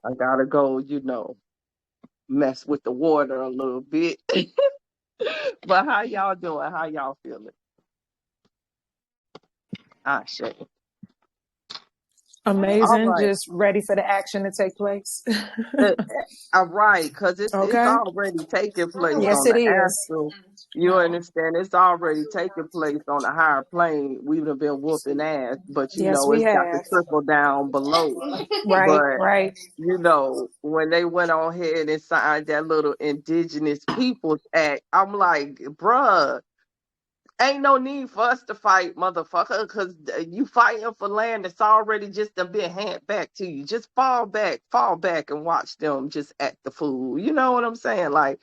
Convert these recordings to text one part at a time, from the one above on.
I gotta go, mess with the water a little bit. But how y'all doing? How y'all feeling? Ah, shit. All Amazing. right. Just ready for the action to take place. Uh, All right, because it's Okay. already taking place Yes, on it the is. astral. You understand? It's already taking place on the higher plane. We've been whooping ass, but Yes, we it's got to have. trickle down below. Right, But right. when they went on ahead and signed that little Indigenous Peoples Act, I'm like, bruh, ain't no need for us to fight, motherfucker, because you fighting for land that's already just done been handed back to you. Just fall back, and watch them just act the fool. You know what I'm saying? Like,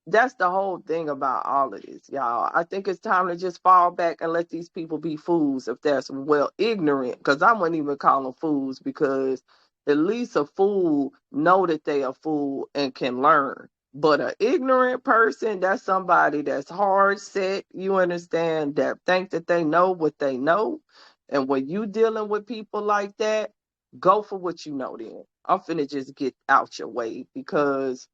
that's the whole thing about all of this, y'all. I think it's time to just fall back and let these people be fools if they're well ignorant. Because I wouldn't even call them fools because at least a fool know that they a fool and can learn. But an ignorant person, that's somebody that's hard set. You understand that think that they know what they know. And when you dealing with people like that, go for what you know. Then I'm finna just get out your way because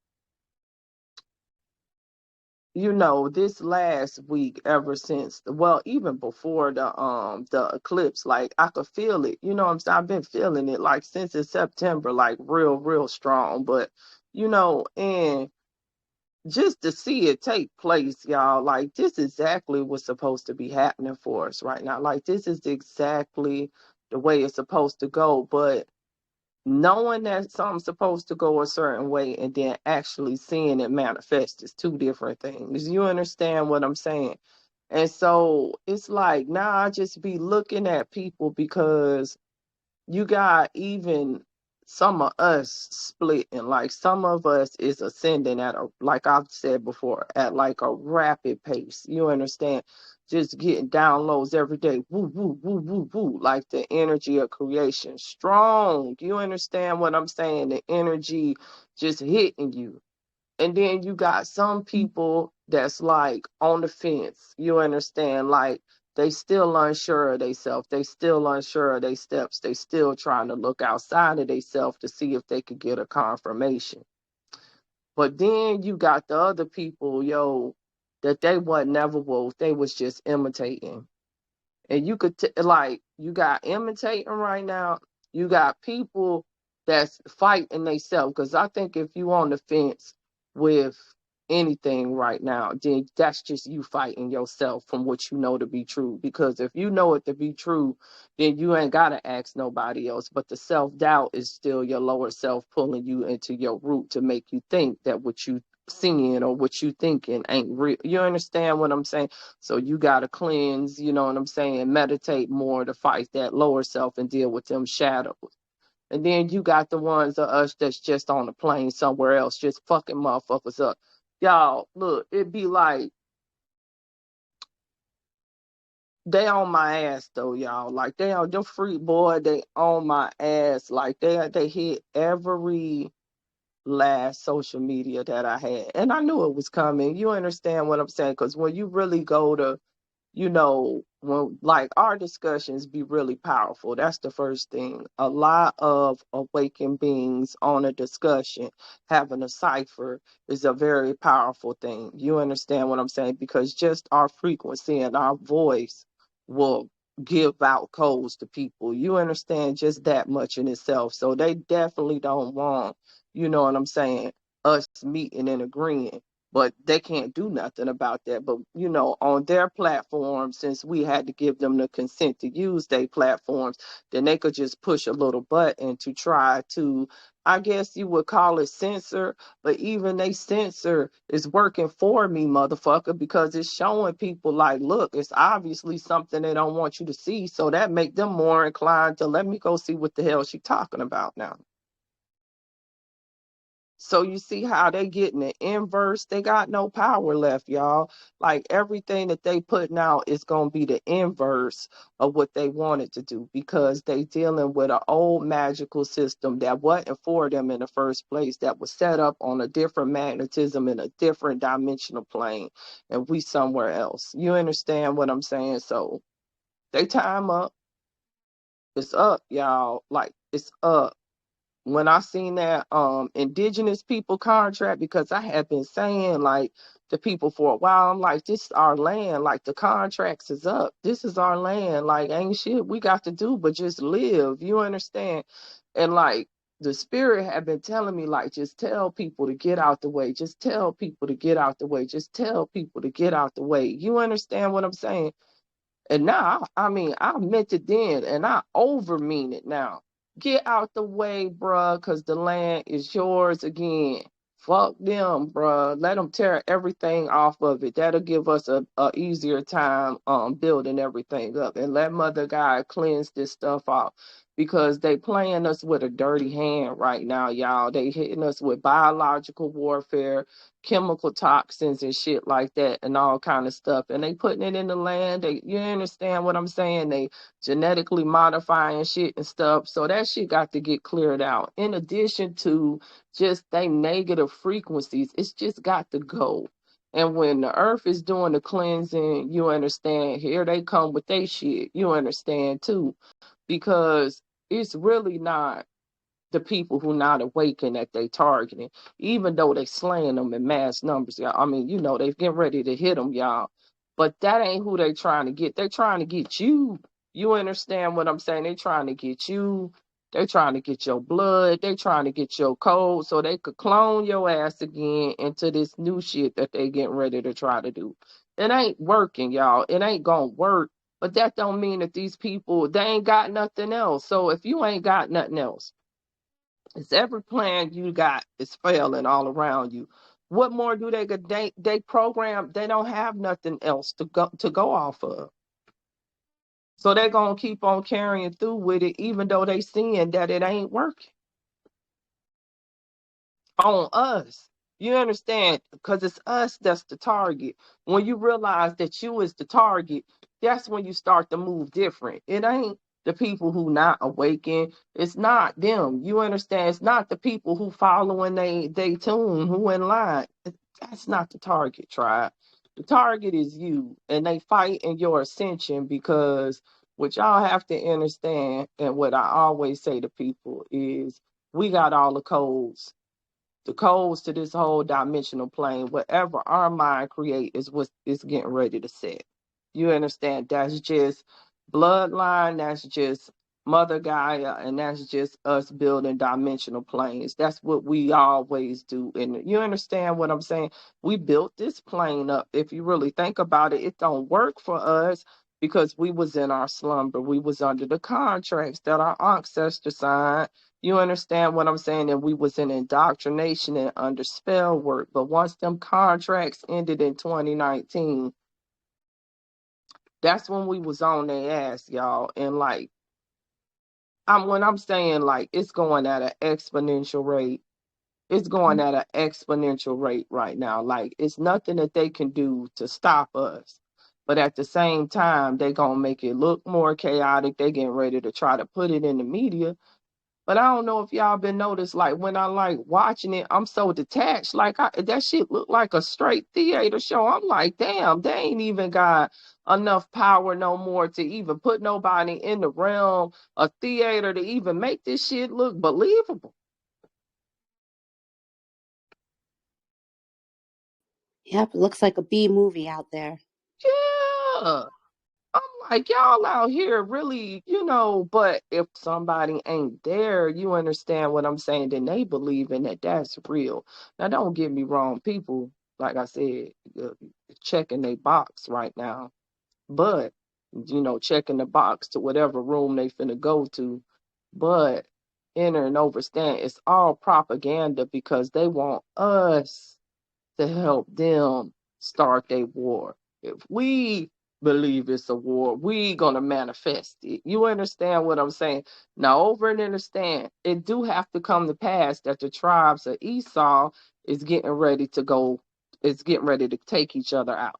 this last week, ever since, well, even before the eclipse, like I could feel it. You know what I'm saying? I've been feeling it like since in September, like real, real strong. But and just to see it take place, y'all, like this exactly what's supposed to be happening for us right now. Like this is exactly the way it's supposed to go. But knowing that something's supposed to go a certain way and then actually seeing it manifest is two different things. You understand what I'm saying? And so it's like now I just be looking at people because you got even some of us splitting. Like some of us is ascending at a, like I've said before, at like a rapid pace. You understand? Just getting downloads every day. Woo, woo, woo, woo, woo. Like the energy of creation. Strong. You understand what I'm saying? The energy just hitting you. And then you got some people that's like on the fence. You understand? Like they still unsure of themselves. They still unsure of their steps. They still trying to look outside of themselves to see if they could get a confirmation. But then you got the other people, that they wasn't never woke. They was just imitating. And you could like you got imitating right now. You got people that's fighting themselves. Because I think if you on the fence with anything right now, then that's just you fighting yourself from what you know to be true. Because if you know it to be true, then you ain't gotta ask nobody else. But the self-doubt is still your lower self pulling you into your root to make you think that what you seeing or what you thinking ain't real. You understand what I'm saying? So you got to cleanse, you know what I'm saying, meditate more to fight that lower self and deal with them shadows. And then you got the ones of us that's just on the plane somewhere else, just fucking motherfuckers up. Y'all, look, it be like they on my ass though, y'all. Like they on them freak boy, they on my ass. Like they hit every last social media that I had. And I knew it was coming. You understand what I'm saying? Because when you really go to when like our discussions be really powerful. That's the first thing. A lot of awakened beings on a discussion, having a cipher is a very powerful thing. You understand what I'm saying? Because just our frequency and our voice will give out codes to people. You understand just that much in itself. So they definitely don't want, you know what I'm saying, us meeting and agreeing, but they can't do nothing about that. But on their platform, since we had to give them the consent to use their platforms, then they could just push a little button to try to, I guess you would call it censor, but even they censor is working for me, motherfucker, because it's showing people like, look, it's obviously something they don't want you to see, so that make them more inclined to let me go see what the hell she talking about now. So you see how they getting the inverse. They got no power left, y'all. Like everything that they putting out is gonna be the inverse of what they wanted to do because they dealing with an old magical system that wasn't for them in the first place. That was set up on a different magnetism in a different dimensional plane, and we somewhere else. You understand what I'm saying? So they time up. It's up, y'all. Like it's up. when I seen that indigenous people contract, because I have been saying like to people for a while, I'm like, this is our land, like the contracts is up. This is our land. Like ain't shit we got to do but just live. You understand? And like the spirit had been telling me, like, just tell people to get out the way. Just tell people to get out the way. Just tell people to get out the way. You understand what I'm saying? And now, I mean, I meant it then and I over mean it now. Get out the way, bruh, because the land is yours again. Fuck them, bruh. Let them tear everything off of it. That'll give us a easier time building everything up. And let Mother God cleanse this stuff off. Because they playing us with a dirty hand right now, y'all. They hitting us with biological warfare, chemical toxins and shit like that and all kind of stuff, and they putting it in the land. They, you understand what I'm saying? They genetically modifying shit and stuff, so that shit got to get cleared out. In addition to just they negative frequencies, it's just got to go. And when the earth is doing the cleansing, you understand, here they come with they shit, you understand too, because it's really not the people who not awakened that they targeting, even though they slaying them in mass numbers, y'all. I mean, you know, they getting ready to hit them, y'all. But that ain't who they trying to get. They trying to get you. You understand what I'm saying? They trying to get you. They trying to get your blood. They trying to get your code so they could clone your ass again into this new shit that they getting ready to try to do. It ain't working, y'all. It ain't gonna work. But that don't mean that these people, they ain't got nothing else. So if you ain't got nothing else, it's every plan you got is failing all around you. What more do they get? They program. They don't have nothing else to go off of. So they're gonna keep on carrying through with it, even though they seeing that it ain't working on us. You understand? Because it's us that's the target. When you realize that you is the target, that's when you start to move different. It ain't the people who not awaken. It's not them. You understand? It's not the people who following they tune, who in line. That's not the target, tribe. The target is you, and they fight in your ascension because what y'all have to understand, and what I always say to people is, we got all the codes to this whole dimensional plane. Whatever our mind create is what is getting ready to set. You understand? That's just bloodline. That's just Mother Gaia, and that's just us building dimensional planes. That's what we always do. And you understand what I'm saying? We built this plane up. If you really think about it, it don't work for us because we was in our slumber. We was under the contracts that our ancestors signed. You understand what I'm saying? And we was in indoctrination and under spell work. But once them contracts ended in 2019, that's when we was on their ass, y'all. And like, when I'm saying like it's going at an exponential rate, it's going at an exponential rate right now. Like it's nothing that they can do to stop us. But at the same time, they gonna make it look more chaotic. They getting ready to try to put it in the media. But I don't know if y'all been noticed, like when I like watching it, I'm so detached. Like that shit look like a straight theater show. I'm like, damn, they ain't even got enough power no more to even put nobody in the realm of theater to even make this shit look believable. Yep, it looks like a B movie out there. Yeah. I'm like, y'all out here really, but if somebody ain't there, you understand what I'm saying, then they believe in that that's real. Now, don't get me wrong, people, like I said, checking their box right now, but, checking the box to whatever room they finna go to, but enter and overstand, it's all propaganda because they want us to help them start their war. If we believe it's a war, we gonna manifest it. You understand what I'm saying? Now over and understand, it do have to come to pass that the tribes of Esau is getting ready to go, is getting ready to take each other out.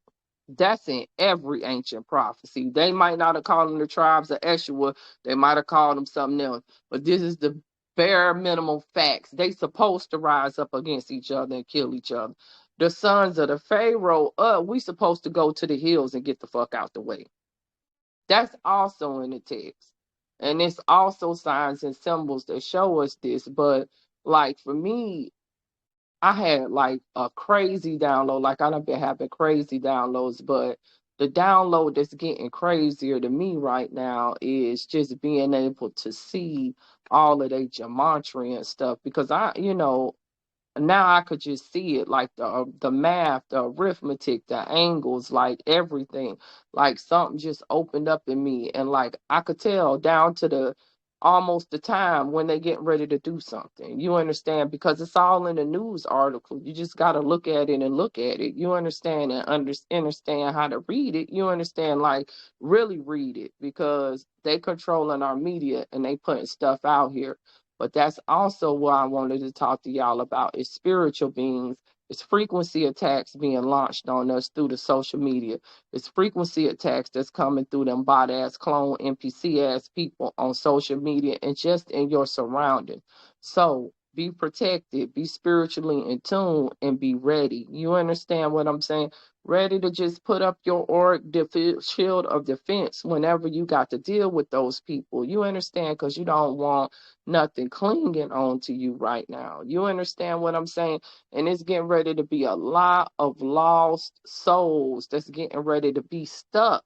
That's in every ancient prophecy. They might not have called them the tribes of Eshua, they might have called them something else, but this is the bare minimum facts. They supposed to rise up against each other and kill each other. The sons of the Pharaoh, we supposed to go to the hills and get the fuck out the way. That's also in the text. And it's also signs and symbols that show us this. But like for me, I had like a crazy download. Like I done been having crazy downloads, but the download that's getting crazier to me right now is just being able to see all of their gematria and stuff. Because now I could just see it, like the math, the arithmetic, the angles, like everything, like something just opened up in me, and like I could tell down to the almost the time when they getting ready to do something. You understand? Because it's all in the news article. You just got to look at it and look at it. You understand and understand how to read it. You understand, like really read it, because they controlling our media and they putting stuff out here. But that's also what I wanted to talk to y'all about is spiritual beings. It's frequency attacks being launched on us through the social media. It's frequency attacks that's coming through them bot ass clone NPC ass people on social media and just in your surroundings. So be protected, be spiritually in tune, and be ready. You understand what I'm saying? Ready to just put up your auric shield of defense whenever you got to deal with those people. You understand? Because you don't want nothing clinging on to you right now. You understand what I'm saying? And it's getting ready to be a lot of lost souls that's getting ready to be stuck.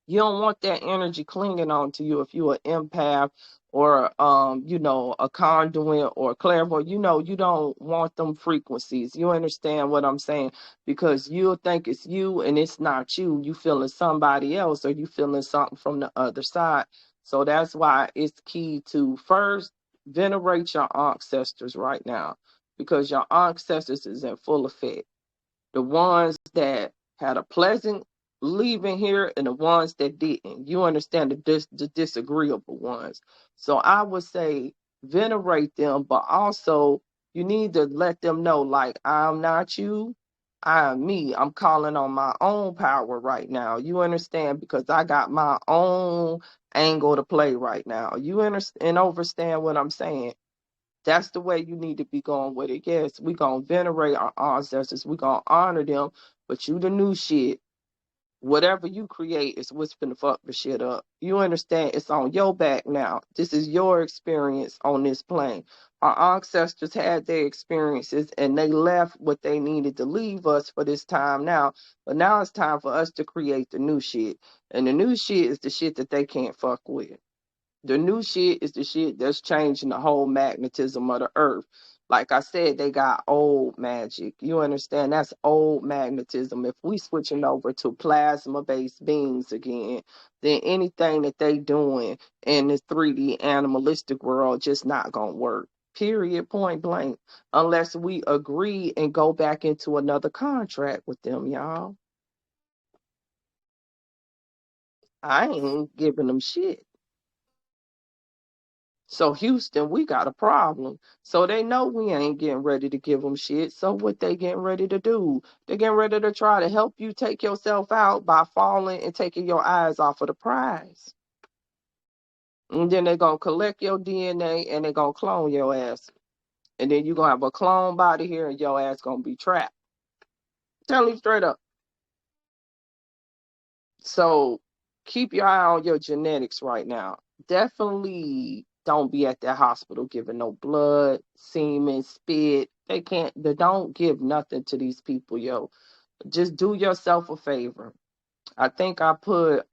You don't want that energy clinging on to you if you're an empath or a conduit or a clairvoyant. You don't want them frequencies. You understand what I'm saying? Because you'll think it's you and it's not you. You feeling somebody else or you feeling something from the other side. So that's why it's key to first venerate your ancestors right now, because your ancestors is in full effect. The ones that had a pleasant leaving here and the ones that didn't. You understand the disagreeable ones. So I would say venerate them, but also you need to let them know, like, I'm not you, I am me. I'm calling on my own power right now. You understand? Because I got my own angle to play right now. You understand and understand what I'm saying? That's the way you need to be going with it. Yes, we gonna venerate our ancestors. We gonna honor them. But you the new shit. Whatever you create is what's finna fuck the shit up. You understand? It's on your back now. This is your experience on this plane. Our ancestors had their experiences and they left what they needed to leave us for this time now. But now it's time for us to create the new shit. And the new shit is the shit that they can't fuck with. The new shit is the shit that's changing the whole magnetism of the earth. Like I said, they got old magic. You understand? That's old magnetism. If we switching over to plasma-based beings again, then anything that they doing in this 3D animalistic world just not gonna work. Period. Point blank. Unless we agree and go back into another contract with them, y'all. I ain't giving them shit. So Houston, we got a problem. So they know we ain't getting ready to give them shit. So what they getting ready to do? They getting ready to try to help you take yourself out by falling and taking your eyes off of the prize. And then they gonna collect your DNA and they gonna clone your ass. And then you gonna have a clone body here and your ass gonna be trapped. Tell you straight up. So keep your eye on your genetics right now. Definitely don't be at that hospital giving no blood, semen, spit. They don't give nothing to these people, yo. Just do yourself a favor. I think I put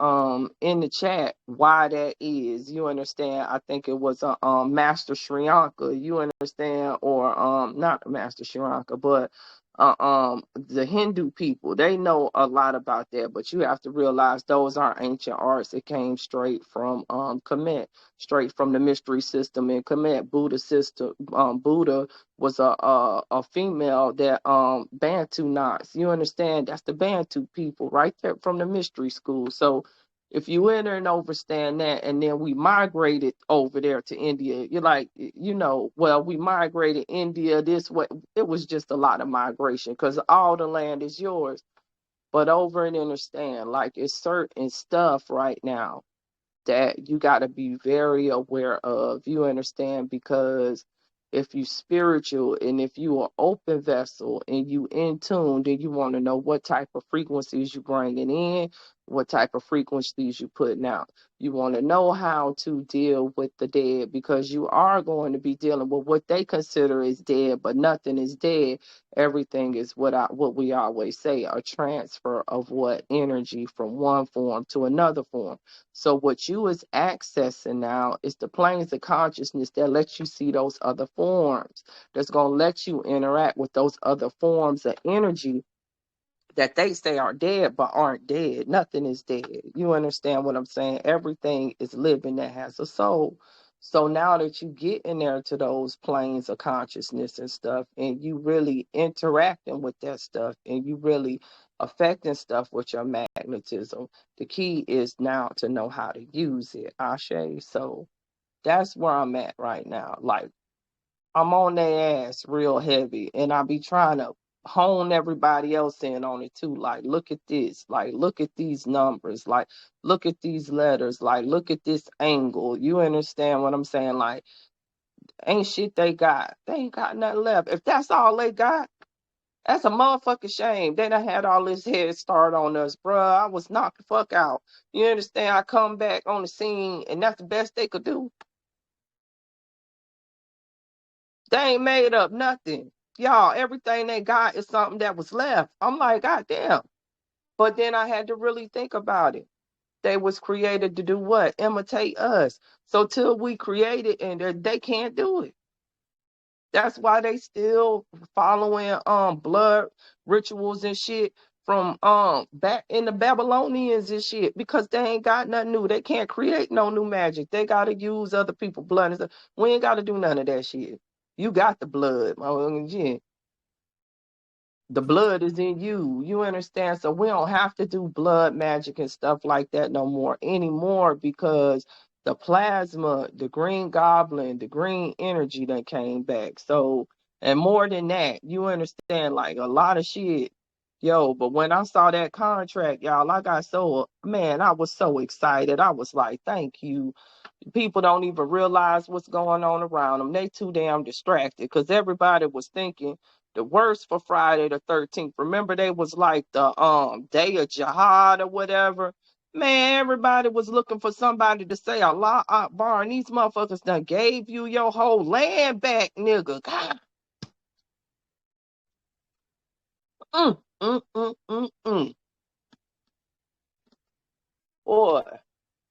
in the chat why that is. You understand? I think it was a Master Shriyanka. You understand? Or not Master Shriyanka, but the Hindu people. They know a lot about that, but you have to realize those are ancient arts. It came straight from Kemet, straight from the mystery system in Kemet. Buddha system. Buddha was a female that Bantu knots. You understand? That's the Bantu people right there from the mystery school. So if you enter and understand that, and then we migrated over there to India, you're like, well, we migrated India this way. It was just a lot of migration because all the land is yours. But over and understand, like it's certain stuff right now that you got to be very aware of. You understand? Because if you spiritual and if you are open vessel and you in tune, then you want to know what type of frequencies you bringing in, what type of frequencies you putting out. You want to know how to deal with the dead, because you are going to be dealing with what they consider is dead, but nothing is dead. Everything is what we always say, a transfer of what energy from one form to another form. So what you is accessing now is the planes of consciousness that lets you see those other forms, that's going to let you interact with those other forms of energy that they say are dead but aren't dead. Nothing is dead. You understand what I'm saying? Everything is living that has a soul. So now that you get in there to those planes of consciousness and stuff, and you really interacting with that stuff, and you really affecting stuff with your magnetism, the key is now to know how to use it. Ashe. So that's where I'm at right now. Like, I'm on their ass real heavy, and I be trying to hone everybody else in on it too. Like, look at this. Like, look at these numbers. Like, look at these letters. Like, look at this angle. You understand what I'm saying? Like, ain't shit they got. They ain't got nothing left. If that's all they got, that's a motherfucking shame. They done had all this head start on us, bruh. I was knocked the fuck out. You understand? I come back on the scene, and that's the best they could do. They ain't made up nothing. Y'all, everything they got is something that was left. I'm like, God damn. But then I had to really think about it. They was created to do what? Imitate us. So till we create it, and they can't do it. That's why they still following blood rituals and shit from back in the Babylonians and shit, because they ain't got nothing new. They can't create no new magic. They gotta use other people's blood and stuff. We ain't gotta do none of that shit. You got the blood, yeah. The blood is in you. You understand? So we don't have to do blood magic and stuff like that no more anymore, because the plasma, the green goblin, the green energy that came back. So, and more than that, you understand, like a lot of shit. Yo, but when I saw that contract, y'all, I got so, man, I was so excited. I was like, thank you. People don't even realize what's going on around them. They too damn distracted, because everybody was thinking the worst for Friday the 13th. Remember, they was like the day of jihad or whatever. Man, everybody was looking for somebody to say Allah Akbar, and these motherfuckers done gave you your whole land back, nigga. God. Mm, mm, mm, mm, mm. Boy.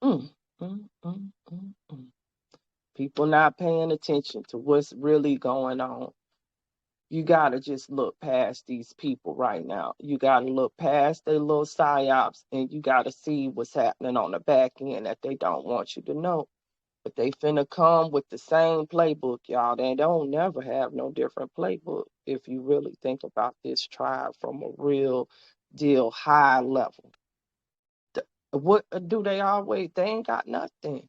Mm, mm, mm, mm, mm. People not paying attention to what's really going on. You got to just look past these people right now. You got to look past their little psyops, and you got to see what's happening on the back end that they don't want you to know. But they finna come with the same playbook, y'all. They don't never have no different playbook if you really think about this tribe from a real deal high level. What do they always? They ain't got nothing.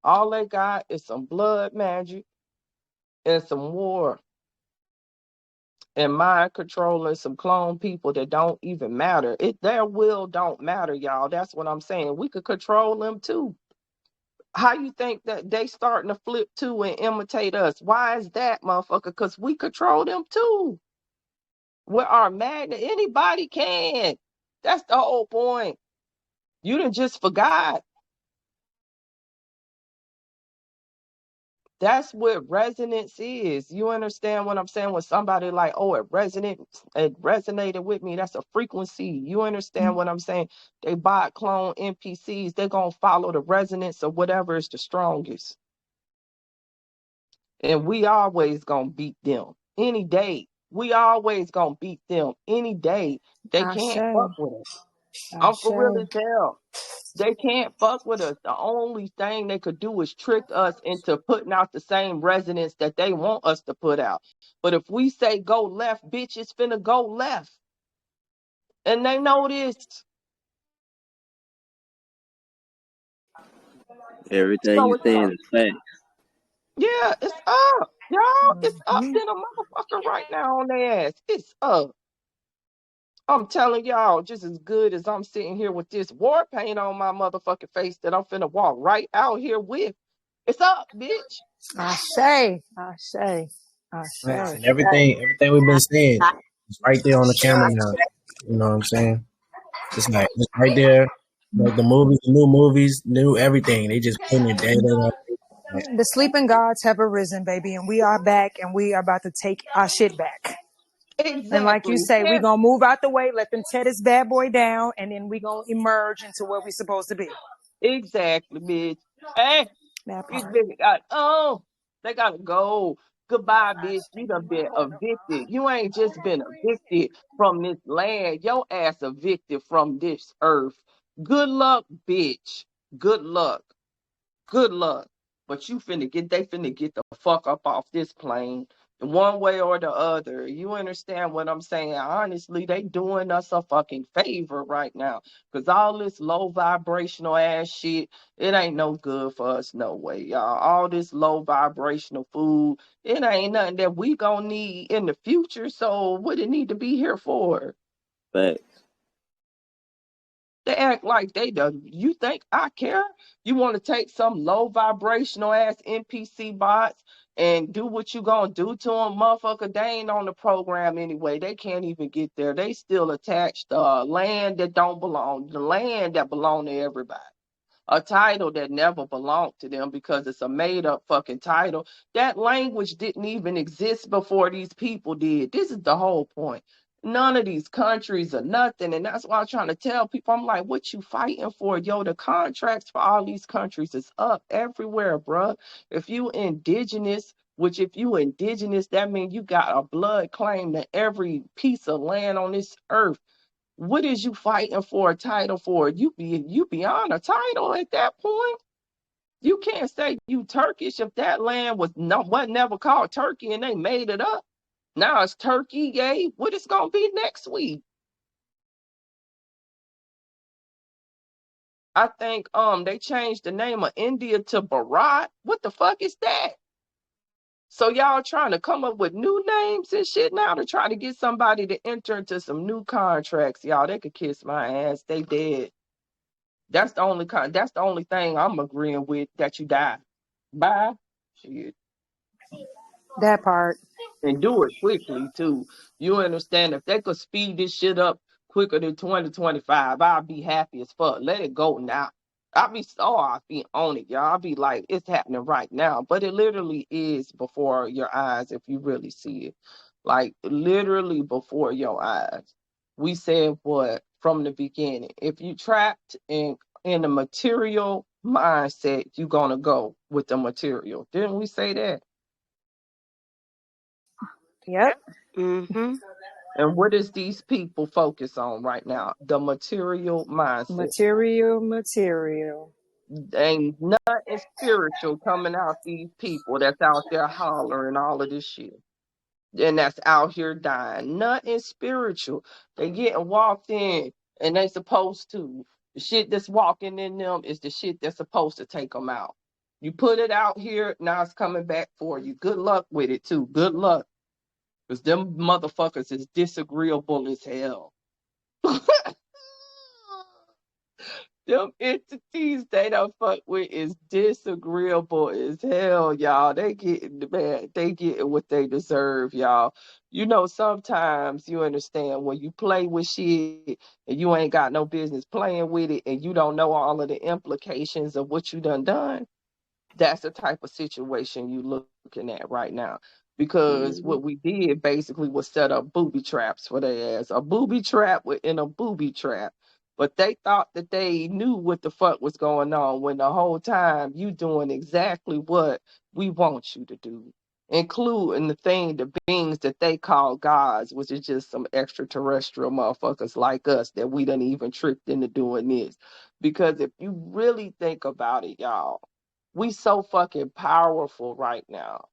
All they got is some blood magic and some war and mind controlling some clone people that don't even matter. Their will don't matter, y'all. That's what I'm saying. We could control them too. How you think that they starting to flip too and imitate us? Why is that, motherfucker? Because we control them too. With our magnet, anybody can. That's the whole point. You done just forgot. That's what resonance is. You understand what I'm saying? When somebody like, oh, it resonated with me. That's a frequency. You understand what I'm saying? They bot clone NPCs. They're going to follow the resonance of whatever is the strongest. And we always going to beat them any day. We always going to beat them any day. They can't fuck with us. I'm for real as hell. They can't fuck with us. The only thing they could do is trick us into putting out the same resonance that they want us to put out. But if we say go left, bitch, it's finna go left. And they know this. Everything So you it's saying up. is fact. Yeah, it's up. Y'all, it's up in a motherfucker right now on their ass. It's up. I'm telling y'all, just as good as I'm sitting here with this war paint on my motherfucking face that I'm finna walk right out here with. It's up, bitch. Ashe. And everything we've been saying is right there on the camera now. You know what I'm saying? It's right there. The movies, the new movies, new everything. They just putting it there. The sleeping gods have arisen, baby, and we are back, and we are about to take our shit back. And like you Exactly. say, we're Yeah, going to move out the way, let them tear this bad boy down, and then we're going to emerge into where we're supposed to be. exactly, bitch. Hey, That these part. bitches they gotta go. Goodbye, bitch. You done been evicted. You ain't just been evicted from this land. Your ass evicted from this earth. Good luck, bitch. Good luck. Good luck. But they finna get the fuck up off this plane. One way or the other. You understand what I'm saying? Honestly, they doing us a fucking favor right now. Cause all this low vibrational ass shit, it ain't no good for us no way, y'all. All this low vibrational food, it ain't nothing that we gonna need in the future. So what it need to be here for? But They act like they do. You think I care? You want to take some low vibrational ass NPC bots and do what you gonna do to them, motherfucker? They ain't on the program anyway. They can't even get there. They still attached land that don't belong, the land that belong to everybody. A title that never belonged to them because it's a made up fucking title. That language didn't even exist before these people did. This is the whole point. None of these countries are nothing. And that's why I'm trying to tell people, I'm like, what you fighting for? Yo, the contracts for all these countries is up everywhere, bruh. If you indigenous, which if you indigenous, that means you got a blood claim to every piece of land on this earth. What is you fighting for a title for? You beyond a title at that point. You can't say you Turkish if that land was never called Turkey and they made it up. Now it's Turkey, yay. What is gonna be next week? I think they changed the name of India to Bharat. What the fuck is that? So y'all trying to come up with new names and shit now to try to get somebody to enter into some new contracts. Y'all, they could kiss my ass. They dead. That's the only thing I'm agreeing with, that you die. Bye. Shit. That part. And do it quickly too. You understand, if they could speed this shit up quicker than 2025, I'll be happy as fuck. Let it go now. I'll be on it, y'all. I'll be like, it's happening right now. But it literally is before your eyes if you really see it. Like literally before your eyes. We said what from the beginning. If you trapped in the material mindset, you're gonna go with the material. Didn't we say that? Yep. Mm-hmm. And what does these people focus on right now? The material mindset. Material. Ain't nothing spiritual coming out these people that's out there hollering all of this shit. And that's out here dying. Nothing spiritual. They getting walked in and they supposed to. The shit that's walking in them is the shit that's supposed to take them out. You put it out here, now it's coming back for you. Good luck with it too. Good luck. Because them motherfuckers is disagreeable as hell. Them entities they don't fuck with is disagreeable as hell, y'all. They getting what they deserve, y'all. You know, sometimes you understand when you play with shit and you ain't got no business playing with it and you don't know all of the implications of what you done. That's the type of situation you looking at right now. Because Mm-hmm. what we did basically was set up booby traps for their ass. A booby trap within a booby trap. But they thought that they knew what the fuck was going on when the whole time you doing exactly what we want you to do. Including the beings that they call gods, which is just some extraterrestrial motherfuckers like us that we done even tricked into doing this. Because if you really think about it, y'all, we so fucking powerful right now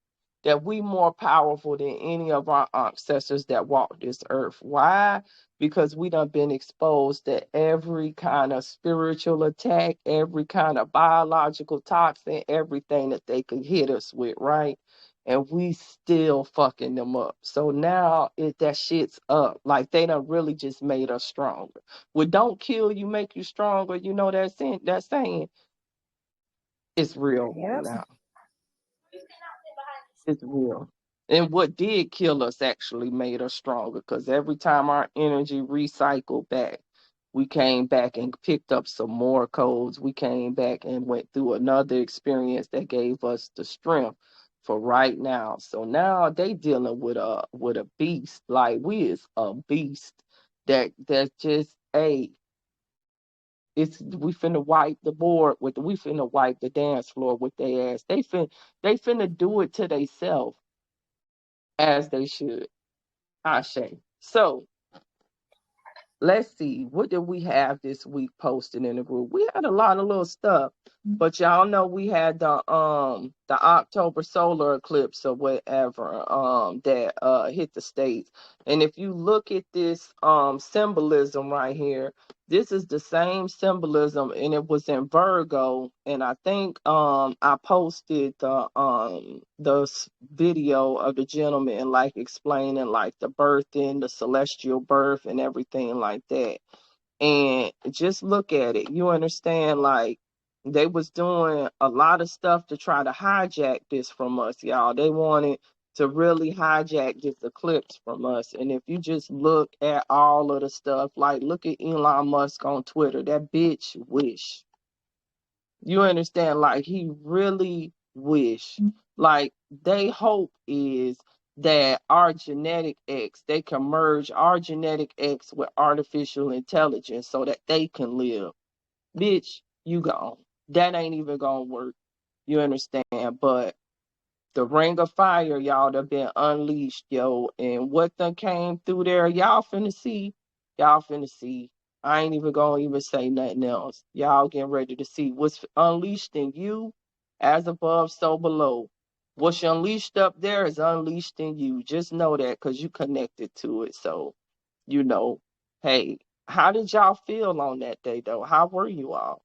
that we more powerful than any of our ancestors that walked this earth. Why? Because we done been exposed to every kind of spiritual attack, every kind of biological toxin, everything that they could hit us with, right? And we still fucking them up. So now that shit's up. Like they done really just made us stronger. Well, don't kill you, make you stronger. You know that saying? It's real Yep. now. It's real. And what did kill us actually made us stronger because every time our energy recycled back, We came back and picked up some more codes. We came back and went through another experience that gave us the strength for right now. So now they dealing with a beast. Like we is a beast that just it's we finna wipe the board with we finna wipe the dance floor with their ass. They finna do it to theyself as they should. I say. So let's see, what did we have this week posted in the group? We had a lot of little stuff, but y'all know we had the October solar eclipse or whatever that hit the states. And if you look at this symbolism right here, this is the same symbolism, and it was in Virgo. And I think I posted the video of the gentleman like explaining like the birthing, the celestial birth, and everything like that. And just look at it, you understand, like they was doing a lot of stuff to try to hijack this from us, y'all. They wanted to really hijack this eclipse from us. And if you just look at all of the stuff, like look at Elon Musk on Twitter, that bitch wish, you understand, like he really wish, like they hope is that our genetic X, they can merge our genetic X with artificial intelligence so that they can live. Bitch, you gone. That ain't even gonna work. You understand? But the ring of fire, y'all, that been unleashed, yo. And what done came through there, y'all finna see. Y'all finna see. I ain't even gonna even say nothing else. Y'all getting ready to see what's unleashed in you, as above, so below. What's unleashed up there is unleashed in you. Just know that because you connected to it. So, you know, hey, how did y'all feel on that day, though? How were you all?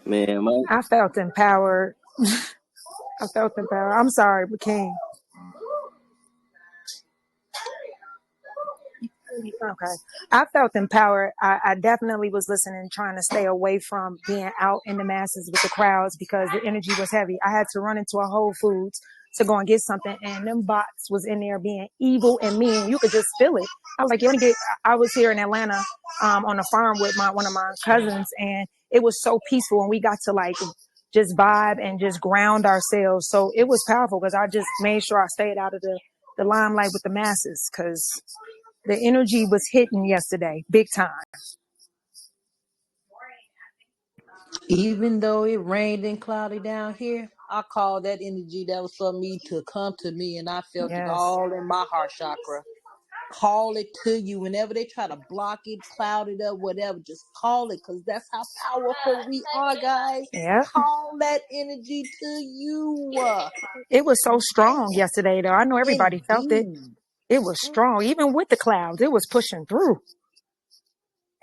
Man, my I felt empowered. I felt empowered. I'm sorry, but King. Okay. I felt empowered. I definitely was listening, trying to stay away from being out in the masses with the crowds because the energy was heavy. I had to run into a Whole Foods to go and get something, and them bots was in there being evil and mean. You could just feel it. I was like, you want to get? I was here in Atlanta, on a farm with one of my cousins, and it was so peaceful, and we got to like just vibe and just ground ourselves. So it was powerful because I just made sure I stayed out of the limelight with the masses because the energy was hitting yesterday, big time. Even though it rained and cloudy down here, I call that energy that was for me to come to me, and I felt it Yes. all in my heart chakra. Call it to you whenever they try to block it, cloud it up, whatever. Just call it, because that's how powerful we are, guys. Yep. Call that energy to you. It was so strong yesterday, though. I know everybody felt it. Indeed. It was strong. Even with the clouds, it was pushing through.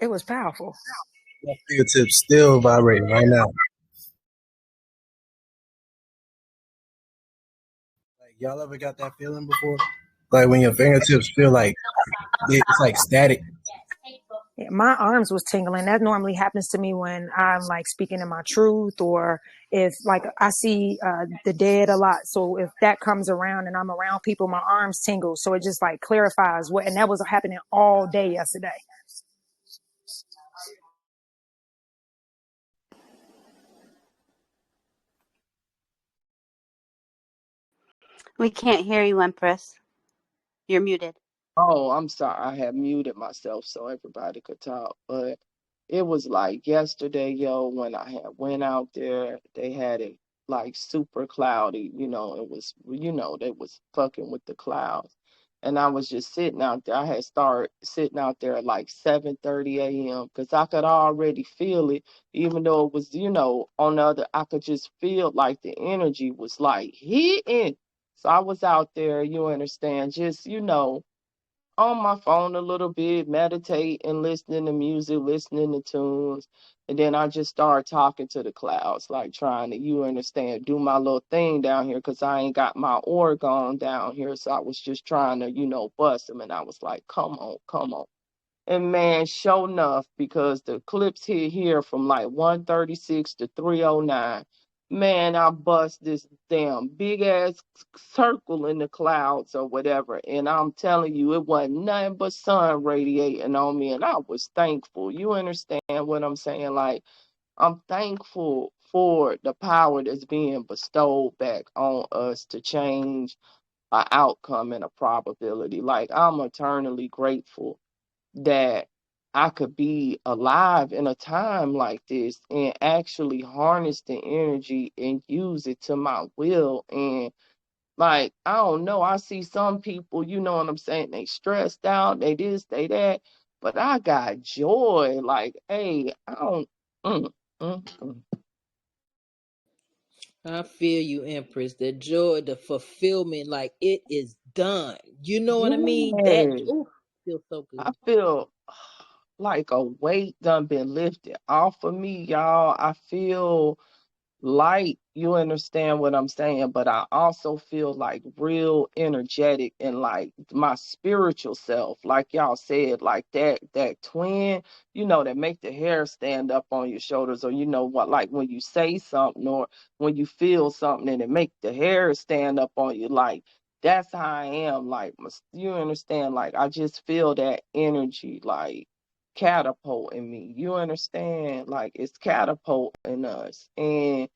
It was powerful. My fingertips still vibrating right now. Like y'all ever got that feeling before? Like when your fingertips feel like it's like static. Yeah, my arms was tingling. That normally happens to me when I'm like speaking in my truth, or if like I see the dead a lot. So if that comes around and I'm around people, my arms tingle. So it just like clarifies what, and that was happening all day yesterday. We can't hear you, Empress. You're muted. Oh, I'm sorry. I had muted myself so everybody could talk. But it was like yesterday, yo, when I had went out there, they had it like super cloudy. It was, they was fucking with the clouds. And I was just sitting out there. I had started sitting out there at like 7:30 a.m. because I could already feel it, even though it was, on the other, I could just feel like the energy was like hitting. So I was out there, you understand, just, on my phone a little bit, meditating, listening to music, listening to tunes. And then I just started talking to the clouds, like trying to, you understand, do my little thing down here because I ain't got my organ down here. So I was just trying to, bust them. And I was like, come on, come on. And man, sure enough, because the eclipse hit here from like 136 to 309, man, I bust this damn big ass circle in the clouds or whatever. And I'm telling you, it wasn't nothing but sun radiating on me. And I was thankful. You understand what I'm saying? Like, I'm thankful for the power that's being bestowed back on us to change an outcome and a probability. Like, I'm eternally grateful that I could be alive in a time like this and actually harness the energy and use it to my will. And like, I don't know, I see some people, you know what I'm saying, they stressed out, they this, they that, but I got joy. Like, hey, I don't. Mm, mm. I feel you, Empress. The joy, the fulfillment, like it is done. You know what I mean? That Yeah, feels so good. I feel like a weight done been lifted off of me, y'all. I feel light, you understand what I'm saying, but I also feel like real energetic and like my spiritual self, like y'all said, like that twin, you know, that make the hair stand up on your shoulders, or you know what, like when you say something or when you feel something and it make the hair stand up on you, like that's how I am. Like, you understand, like I just feel that energy like catapulting me, you understand, like it's catapulting us. And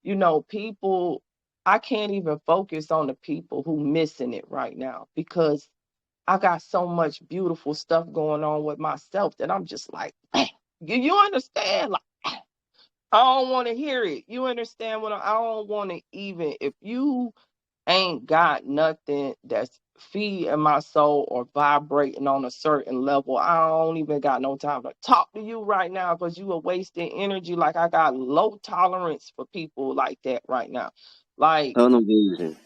you know, people, I can't even focus on the people who missing it right now because I got so much beautiful stuff going on with myself that I'm just like, you understand, like I don't want to hear it, you understand what I don't want to. Even if you ain't got nothing that's feeding my soul or vibrating on a certain level, I don't even got no time to talk to you right now because you are wasting energy. Like, I got low tolerance for people like that right now. Like, Tunnel vision.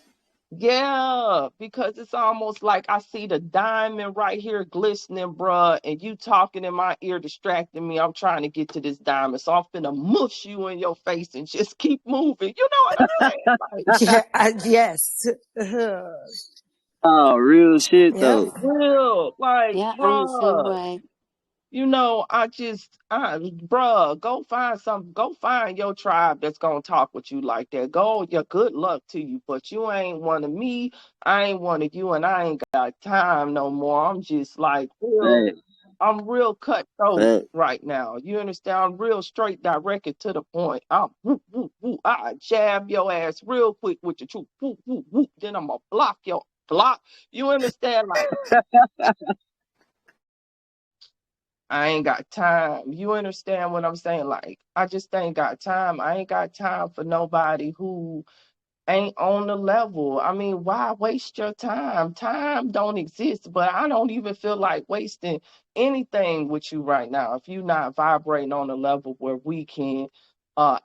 yeah, because it's almost like I see the diamond right here glistening, bruh, and you talking in my ear, distracting me. I'm trying to get to this diamond, so I'm finna mush you in your face and just keep moving. You know what I'm saying? Like, Yeah, yes. Oh, real shit Yep. though. real, like, Yeah, I'm the same bruh. way. You know, bruh, go find your tribe that's gonna talk with you like that. Go, your good luck to you, but you ain't one of me, I ain't one of you, and I ain't got time no more. I'm just like Fact, I'm real cutthroat fact. right now. You understand? I'm real straight, directed to the point. I'm whoop, whoop, whoop. I jab your ass real quick with your truth. Whoop, whoop, whoop. Then I'm gonna block your block. You understand? Like, I ain't got time. You understand what I'm saying? Like, I just ain't got time. I ain't got time for nobody who ain't on the level. I mean, why waste your time? Time don't exist, but I don't even feel like wasting anything with you right now. If you're not vibrating on a level where we can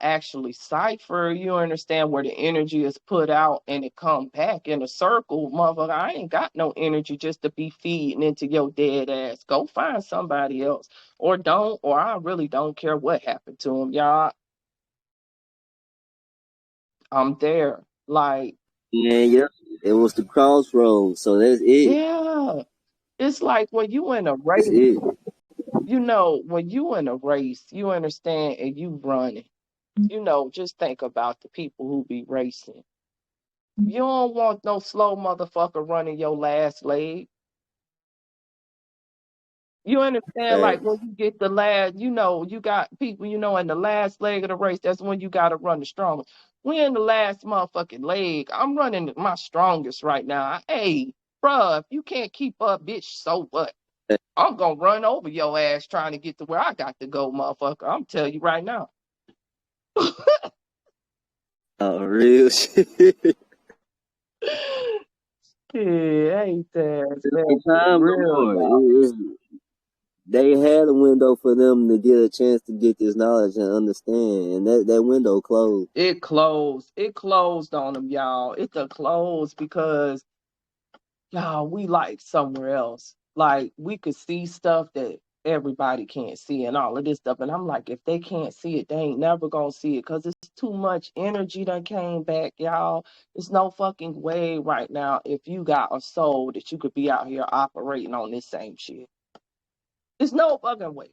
actually cipher, you understand, where the energy is put out and it come back in a circle, motherfucker. I ain't got no energy just to be feeding into your dead ass. Go find somebody else, or don't, or I really don't care what happened to him, y'all. I'm there. Like, Yeah, yep. It was the crossroads, so that's it. yeah. It's like when you in a That's race, it. you know, when you in a race, you understand, and you running, you know, just think about the people who be racing. You don't want no slow motherfucker running your last leg. You understand? Fact. Like when you get the last, you know, you got people, you know, in the last leg of the race, that's when you got to run the strongest. We in the last motherfucking leg. I'm running my strongest right now. Hey, bruh, if you can't keep up, bitch, so what? I'm gonna run over your ass trying to get to where I got to go, motherfucker. I'm telling you right now. Oh, real shit. Yeah, ain't that It's that no shit time no real, more. y'all. They had a window for them to get a chance to get this knowledge and understand, and that window closed. It closed. It closed on them, y'all. It's a close because y'all, we like somewhere else. Like we could see stuff that everybody can't see and all of this stuff. And I'm like, if they can't see it, they ain't never gonna see it because it's too much energy that came back, y'all. There's no fucking way right now if you got a soul that you could be out here operating on this same shit. There's no fucking way.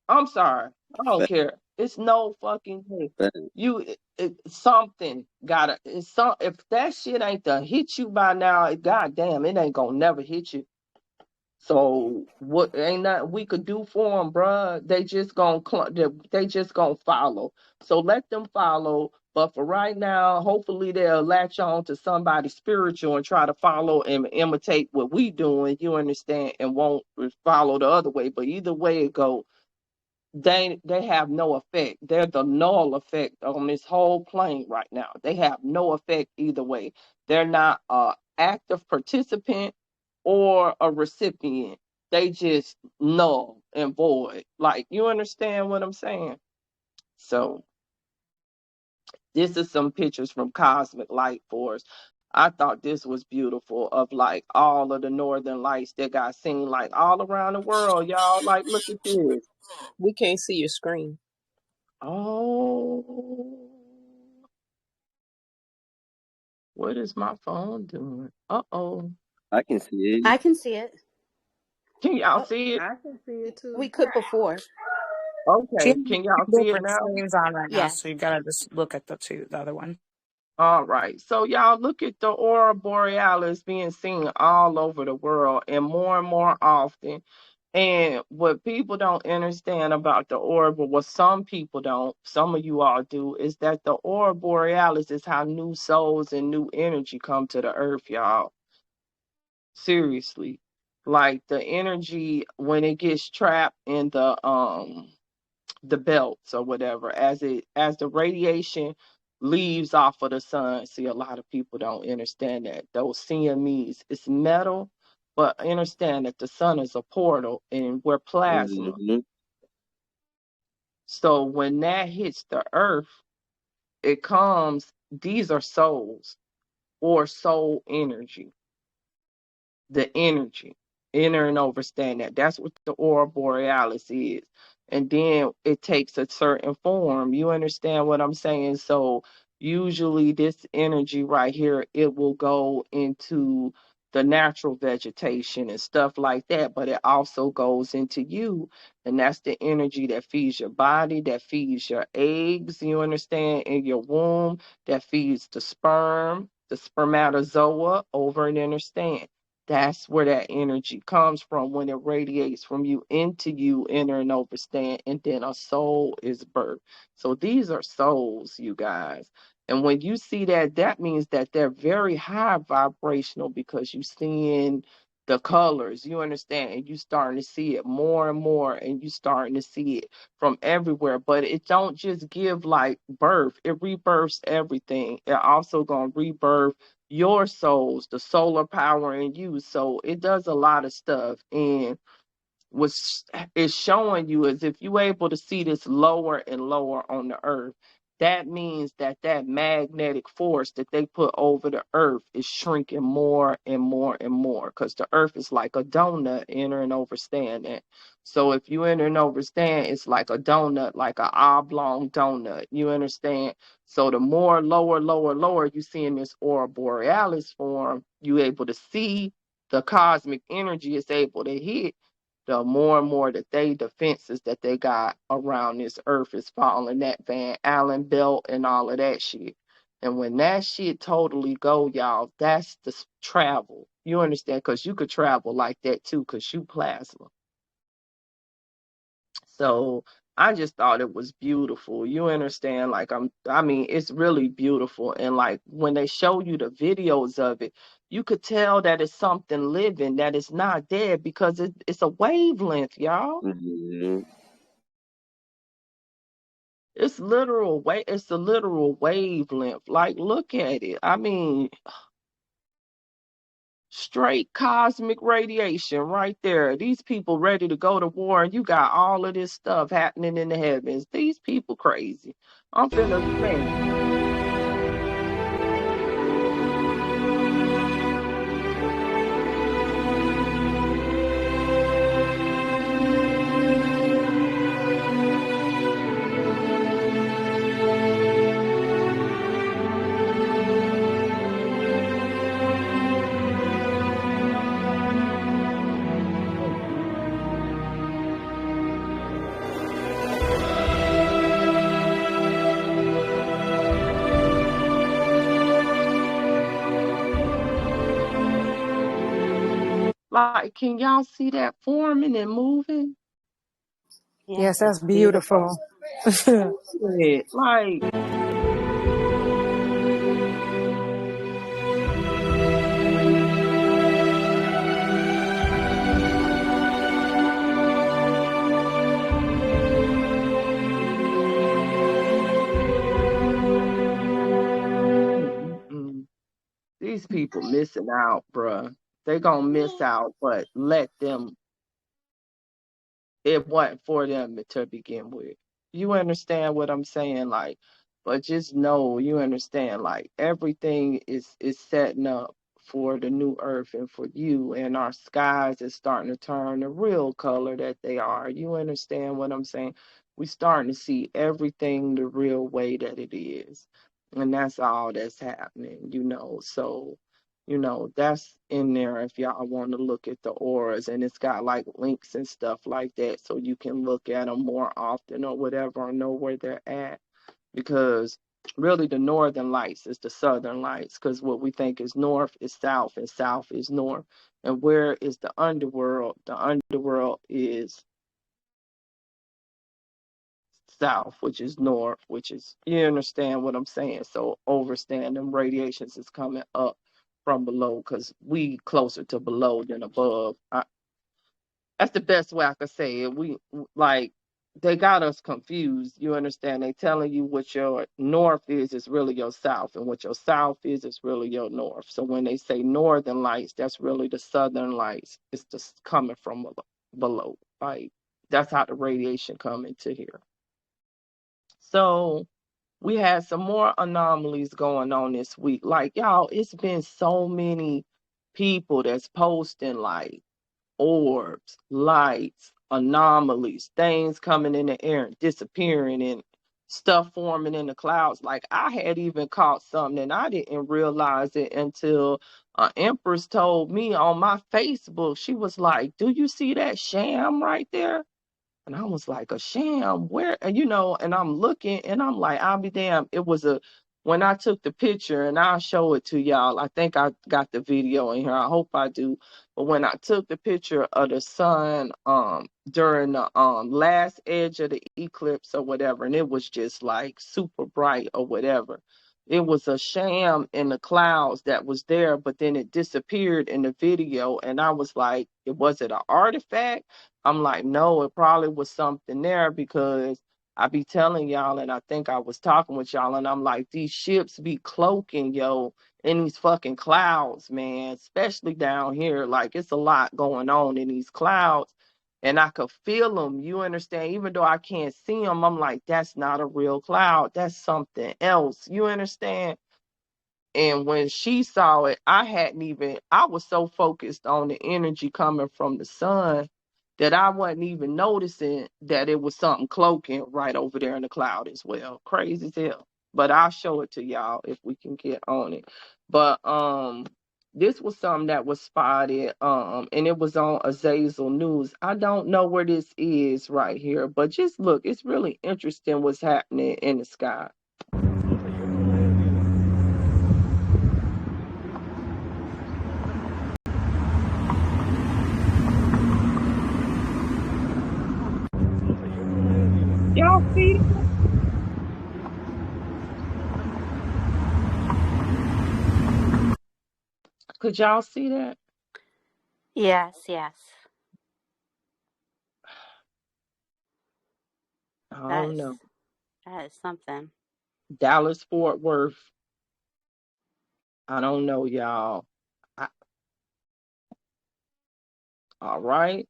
I'm sorry. I don't Fact. care. It's no fucking way. Fact. Something gotta. If that shit ain't done hit you by now, goddamn, it ain't gonna never hit you. So what ain't nothing we could do for them, bruh. They just they just gonna follow. So let them follow. But for right now, hopefully they'll latch on to somebody spiritual and try to follow and imitate what we doing. You understand, and won't follow the other way. But either way it go, they have no effect. They're the null effect on this whole plane right now. They have no effect either way. They're not a active participant or a recipient. They just null and void. Like, you understand what I'm saying? So this is some pictures from Cosmic Light Force. I thought this was beautiful of like all of the northern lights that got seen like all around the world, y'all. Like, look at this. We can't see your screen. Oh, what is my phone doing? Uh-oh. I can see it. I can see it. Can y'all see it? I can see it too. We could before. Okay. Two Can y'all see it different now? screens on right now, Yeah. so you gotta just look at the other one. All right. So y'all look at the aurora borealis being seen all over the world and more often. And what people don't understand about the aurora, what some people don't, some of you all do, is that the aurora borealis is how new souls and new energy come to the earth, y'all. Seriously. Like the energy when it gets trapped in the belts or whatever, as the radiation leaves off of the sun. See, a lot of people don't understand that. Those CMEs, it's metal, but understand that the sun is a portal and we're plasma. Mm-hmm. So when that hits the earth, these are souls or soul energy. The energy, enter and overstand that. That's what the aurora borealis is. And then it takes a certain form. You understand what I'm saying? So usually this energy right here, it will go into the natural vegetation and stuff like that, but it also goes into you. And that's the energy that feeds your body, that feeds your eggs, you understand, in your womb, that feeds the sperm, the spermatozoa, over and understand. That's where that energy comes from when it radiates from you into you, enter and overstand, and then a soul is birthed. So these are souls, you guys. And when you see that, that means that they're very high vibrational because you're seeing the colors, you understand, and you starting to see it more and more, and you starting to see it from everywhere. But it don't just give like birth, it rebirths everything. It also gonna rebirth your souls, the solar power in you. So it does a lot of stuff. And what's it's showing you is if you're able to see this lower and lower on the earth, that means that that magnetic force that they put over the earth is shrinking more and more and more, because the earth is like a donut, enter and overstand that. So if you enter and overstand, it's like a donut, like an oblong donut, you understand? So the more lower you see in this aurora borealis form, you able to see the cosmic energy is able to hit, the more and more that defenses that they got around this earth is falling, that Van Allen belt and all of that shit. And when that shit totally go, y'all, that's the travel. You understand? Because you could travel like that too, because you plasma. So I just thought it was beautiful. You understand? Like I mean, it's really beautiful. And like when they show you the videos of it, you could tell that it's something living, that it's not dead, because it's a wavelength, y'all. Mm-hmm. It's a literal wavelength. Like, look at it. I mean, straight cosmic radiation right there. These people ready to go to war, and you got all of this stuff happening in the heavens. These people crazy. I'm finna man. Like, can y'all see that forming and moving? Yeah. Yes, that's It's beautiful. beautiful. Like, mm-mm. These people missing out, bruh. They gonna miss out, but let them. It wasn't for them to begin with. You understand what I'm saying? Like, but just know you understand, like everything is setting up for the new earth and for you, and our skies is starting to turn the real color that they are. You understand what I'm saying? We starting to see everything the real way that it is. And that's all that's happening. So that's in there if y'all want to look at the auras, and it's got like links and stuff like that so you can look at them more often or whatever or know where they're at. Because really the northern lights is the southern lights, because what we think is north is south and south is north. And where is the underworld? The underworld is south, which is north, which is, you understand what I'm saying? So overstand them radiations is coming up from below, because we closer to below than above. That's the best way I could say it. We like they got us confused. You understand? They telling you what your north is really your south, and what your south is really your north. So when they say northern lights, that's really the southern lights. It's just coming from below. Like that's how the radiation come into here. So we had some more anomalies going on this week. Like, y'all, it's been so many people that's posting like orbs, lights, anomalies, things coming in the air and disappearing, and stuff forming in the clouds. Like, I had even caught something and I didn't realize it until Empress told me on my Facebook. She was like, "Do you see that sham right there?" And I was like, "A sham? Where?" And I'm looking and I'm like, I'll be damned. When I took the picture, and I'll show it to y'all. I think I got the video in here. I hope I do. But when I took the picture of the sun during the last edge of the eclipse or whatever, and it was just like super bright or whatever. It was a sham in the clouds that was there, but then it disappeared in the video. And I was like, was it an artifact? I'm like, no, it probably was something there, because I be telling y'all, and I think I was talking with y'all, and I'm like, these ships be cloaking, yo, in these fucking clouds, man, especially down here. Like, it's a lot going on in these clouds, and I could feel them. You understand? Even though I can't see them, I'm like, that's not a real cloud. That's something else. You understand? And when she saw it, I was so focused on the energy coming from the sun that I wasn't even noticing that it was something cloaking right over there in the cloud as well. Crazy as hell. But I'll show it to y'all if we can get on it. But this was something that was spotted, and it was on Azazel News. I don't know where this is right here, but just look, it's really interesting what's happening in the sky. Y'all see that? Could y'all see that? Yes, yes. I don't know. That is something. Dallas, Fort Worth. I don't know, y'all. All right.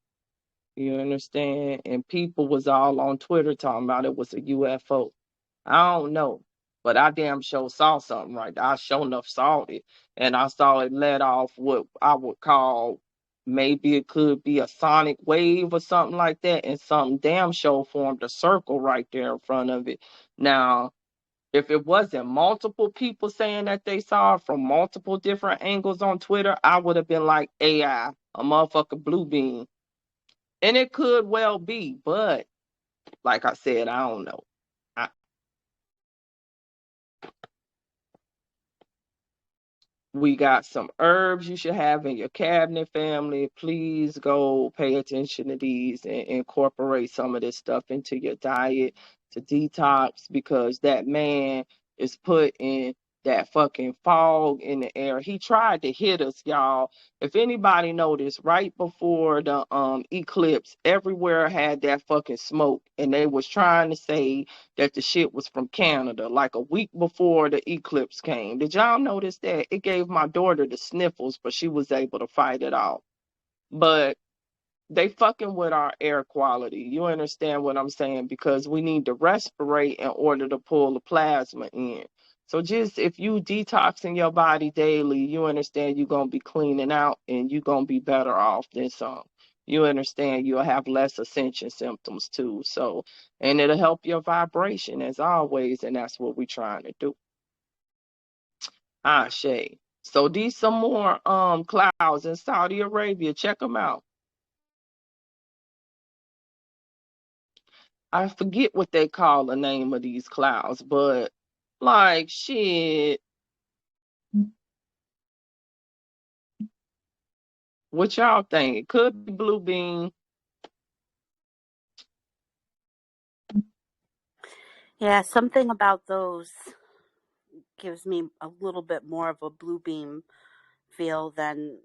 You understand? And people was all on Twitter talking about it was a UFO. I don't know. But I damn sure saw something right there. I sure enough saw it. And I saw it let off what I would call, maybe it could be a sonic wave or something like that. And something damn sure formed a circle right there in front of it. Now, if it wasn't multiple people saying that they saw it from multiple different angles on Twitter, I would have been like AI, a motherfucking blue beam. And it could well be, but like I said, I don't know. I, We got some herbs you should have in your cabinet, family. Please go pay attention to these and incorporate some of this stuff into your diet to detox, because that man is put in that fucking fog in the air. He tried to hit us, y'all. If anybody noticed, right before the eclipse, everywhere had that fucking smoke, and they was trying to say that the shit was from Canada, like a week before the eclipse came. Did y'all notice that? It gave my daughter the sniffles, but she was able to fight it off. But they fucking with our air quality. You understand what I'm saying? Because we need to respirate in order to pull the plasma in. So just if you detoxing your body daily, you understand you're going to be cleaning out and you're going to be better off than some. You understand you'll have less ascension symptoms too. So, and it'll help your vibration as always. And that's what we're trying to do. Shay. So these some more clouds in Saudi Arabia. Check them out. I forget what they call the name of these clouds, but like shit. What y'all think? It could be blue beam. Yeah, something about those gives me a little bit more of a blue beam feel than,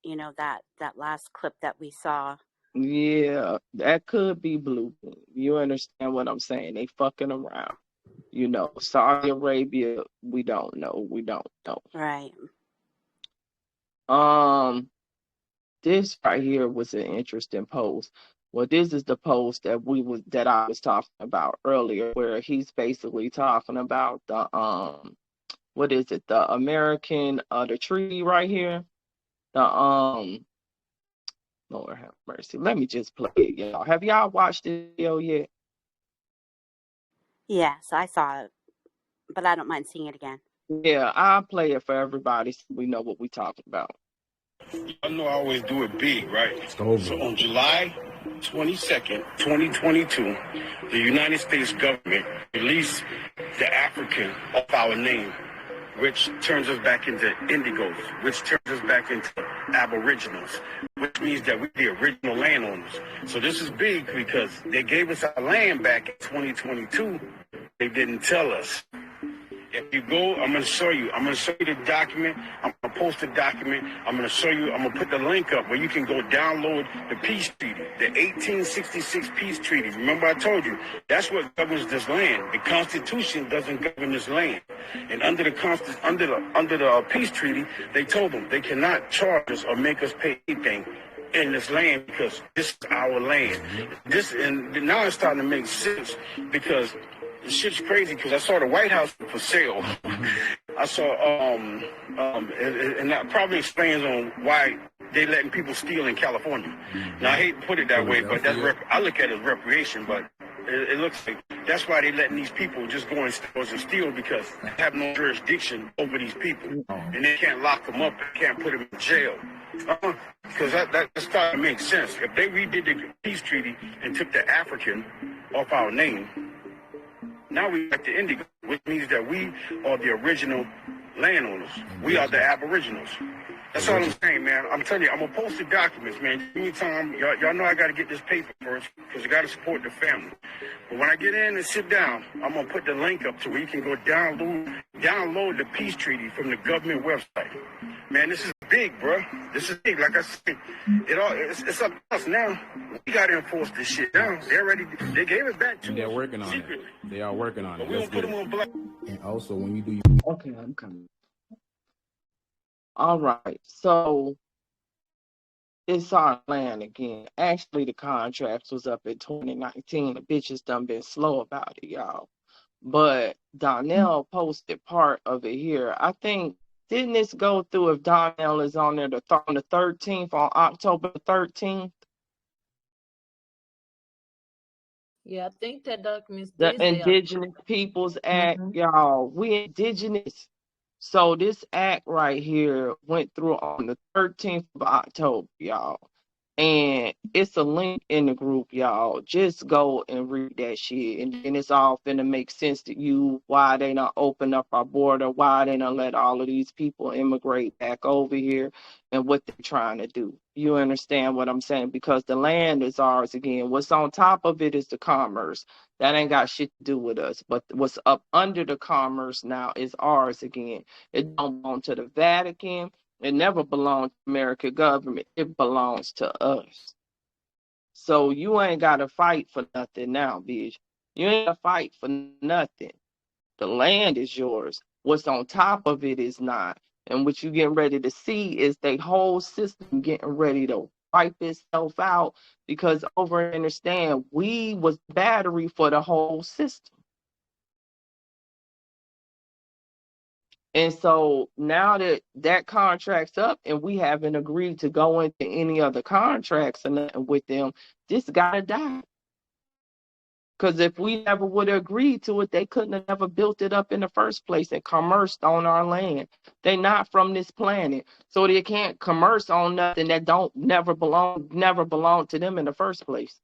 you know, that last clip that we saw. Yeah, that could be blue beam. You understand what I'm saying? They fucking around. You know, Saudi Arabia, we don't know. We don't know. Right. This right here was an interesting post. Well, this is the post that I was talking about earlier, where he's basically talking about the what is it? The American the treaty right here. The Lord have mercy. Let me just play it, y'all. Have y'all watched this video yet? Yes, I saw it, but I don't mind seeing it again. Yeah, I'll play it for everybody so we know what we're talking about. I know I always do it big, right? So on July 22nd, 2022, the United States government released the African of our name, which turns us back into indigos, which turns us back into aboriginals, which means that we're the original landowners. So this is big because they gave us our land back in 2022. They didn't tell us. If you go, I'm going to show you. I'm going to show you the document. I'm going to post the document. I'm going to show you. I'm going to put the link up where you can go download the Peace Treaty, the 1866 Peace Treaty. Remember I told you, that's what governs this land. The Constitution doesn't govern this land. And under the Peace Treaty, they told them they cannot charge us or make us pay anything in this land because this is our land. And now it's starting to make sense because the shit's crazy because I saw the White House for sale. I saw, and that probably explains on why they letting people steal in California. Now, I hate to put it that way, but that's I look at it as recreation, but it looks like that's why they letting these people just go in stores and steal because they have no jurisdiction over these people. And they can't lock them up, they can't put them in jail. Because that's starting to make sense. If they redid the Peace Treaty and took the African off our name, now we got the indigo, which means that we are the original landowners. We are the aboriginals. That's all I'm saying, man. I'm telling you, I'm going to post the documents, man. Anytime, y'all know I got to get this paper first because I got to support the family. But when I get in and sit down, I'm going to put the link up to where you can go download the Peace Treaty from the government website. Man, this is big, bro. This is big. Like I said, it's up to us now. We got to enforce this shit now. They gave it back to us. They're working on secretly. it. They are working on it. But we don't put them on black. And also, when you do Okay, I'm coming. All right, so it's our land again. Actually, the contracts was up in 2019. The bitches done been slow about it, y'all. But Donnell posted part of it here. I think, didn't this go through if Donnell is on there on the 13th, on October 13th? Yeah, I think that document The did say Indigenous Peoples Act, y'all. We indigenous. So this act right here went through on the 13th of October, y'all. And it's a link in the group, y'all. Just go and read that shit. And then it's all finna make sense to you why they not open up our border, why they not let all of these people immigrate back over here, and what they're trying to do. You understand what I'm saying? Because the land is ours again. What's on top of it is the commerce. That ain't got shit to do with us. But what's up under the commerce now is ours again. It don't belong to the Vatican. It never belonged to the American government. It belongs to us. So you ain't got to fight for nothing now, bitch. You ain't got to fight for nothing. The land is yours. What's on top of it is not. And what you getting ready to see is the whole system getting ready to wipe itself out, because over and understand, we was battery for the whole system. And so now that that contract's up and we haven't agreed to go into any other contracts or nothing with them, this gotta die. Because if we never would have agreed to it, they couldn't have never built it up in the first place and commerced on our land. They're not from this planet, so they can't commerce on nothing that never belonged to them in the first place.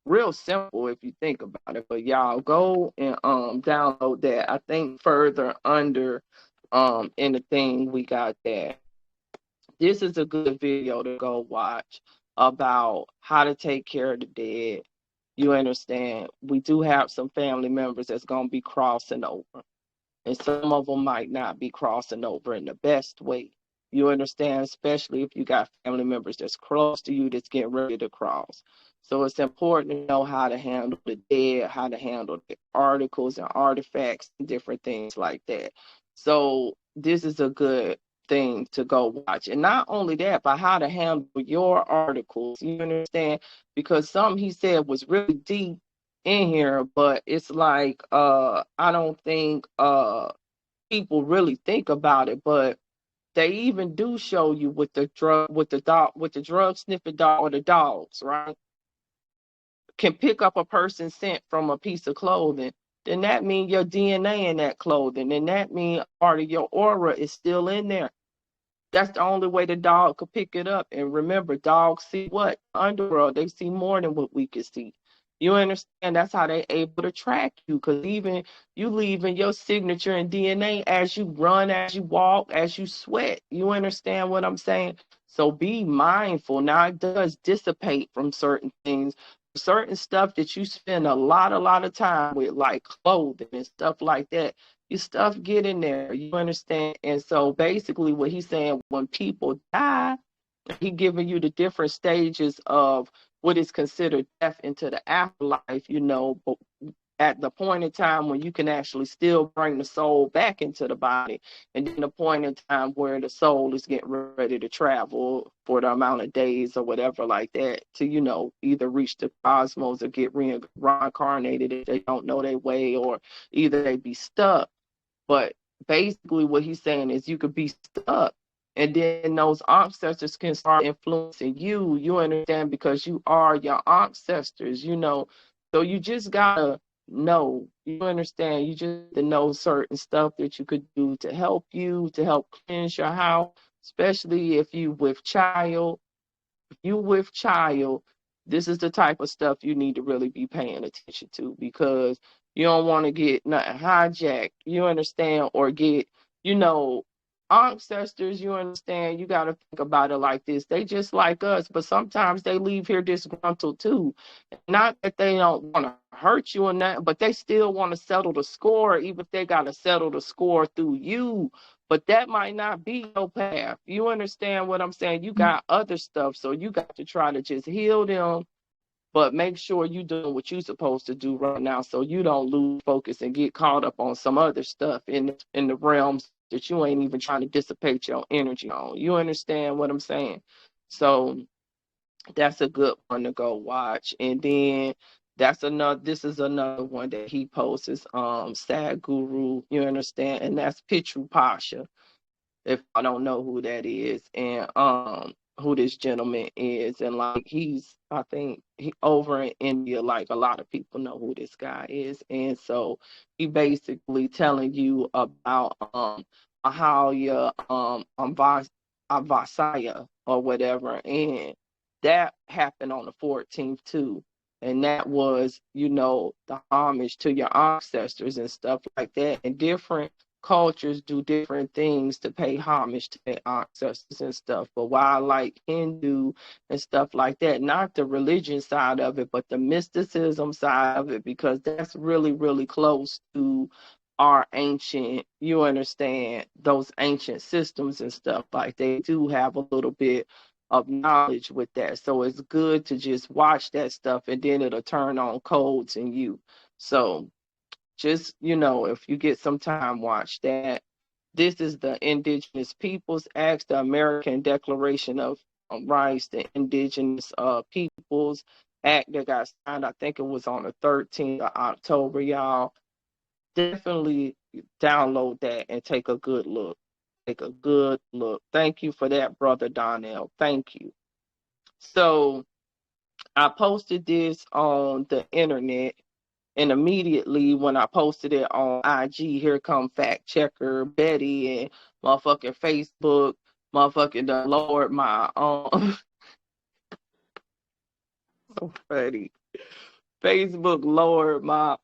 Real simple if you think about it. But y'all go and download that. I think further under in the thing we got that. This is a good video to go watch about how to take care of the dead. You understand? We do have some family members that's gonna be crossing over. And some of them might not be crossing over in the best way. You understand? Especially if you got family members that's close to you that's getting ready to cross. So it's important to know how to handle the dead, how to handle the articles and artifacts and different things like that. So this is a good thing to go watch. And not only that, but how to handle your articles. You understand? Because some he said was really deep in here, but it's like I don't think people really think about it, but they even do show you with the drug sniffing dog, or the dogs, right? Can pick up a person's scent from a piece of clothing, then that means your DNA in that clothing, and that means part of your aura is still in there. That's the only way the dog could pick it up. And remember, dogs see what? Underworld. They see more than what we can see. You understand? That's how they able to track you, because even you leaving your signature and DNA as you run, as you walk, as you sweat. You understand what I'm saying? So be mindful. Now, it does dissipate from certain things, certain stuff that you spend a lot of time with, like clothing and stuff like that. Your stuff get in there. You understand? And so basically what he's saying, when people die, he giving you the different stages of what is considered death into the afterlife, but at the point in time when you can actually still bring the soul back into the body, and then the point in time where the soul is getting ready to travel for the amount of days or whatever like that to, either reach the cosmos or get reincarnated if they don't know their way, or either they be stuck. But basically what he's saying is you could be stuck, and then those ancestors can start influencing you. You understand? Because you are your ancestors, So you just gotta know. You understand? You just know certain stuff that you could do to help cleanse your house, especially if you with child. If you with child, this is the type of stuff you need to really be paying attention to, because you don't want to get nothing hijacked, you understand, or get, ancestors, you understand, you got to think about it like this. They just like us, but sometimes they leave here disgruntled too. Not that they don't want to hurt you or nothing, but they still want to settle the score, even if they got to settle the score through you. But that might not be your path. You understand what I'm saying? You got other stuff, so you got to try to just heal them, but make sure you're doing what you're supposed to do right now, so you don't lose focus and get caught up on some other stuff in the realms that you ain't even trying to dissipate your energy on. You understand what I'm saying? So that's a good one to go watch. And then this is another one that he posts, is Sadhguru, you understand, and that's Pitru Pasha, if I don't know who that is, and who this gentleman is. And like I think he over in India, like a lot of people know who this guy is. And so he basically telling you about Mahalia Avasaya or whatever, and that happened on the 14th too. And that was, the homage to your ancestors and stuff like that. And different cultures do different things to pay homage to their ancestors and stuff. But while I like Hindu and stuff like that, not the religion side of it, but the mysticism side of it, because that's really, really close to our ancient, you understand, those ancient systems and stuff. Like they do have a little bit of knowledge with that. So it's good to just watch that stuff and then it'll turn on codes in you. So just, if you get some time, watch that. This is the Indigenous Peoples Act, the American Declaration of Rights, the Indigenous Peoples Act that got signed. I think it was on the 13th of October, y'all. Definitely download that and take a good look. Take a good look. Thank you for that, Brother Donnell. Thank you. So I posted this on the internet, and immediately when I posted it on IG, here come fact checker Betty and motherfucking Facebook, motherfucking the Lord my so funny. Facebook lowered my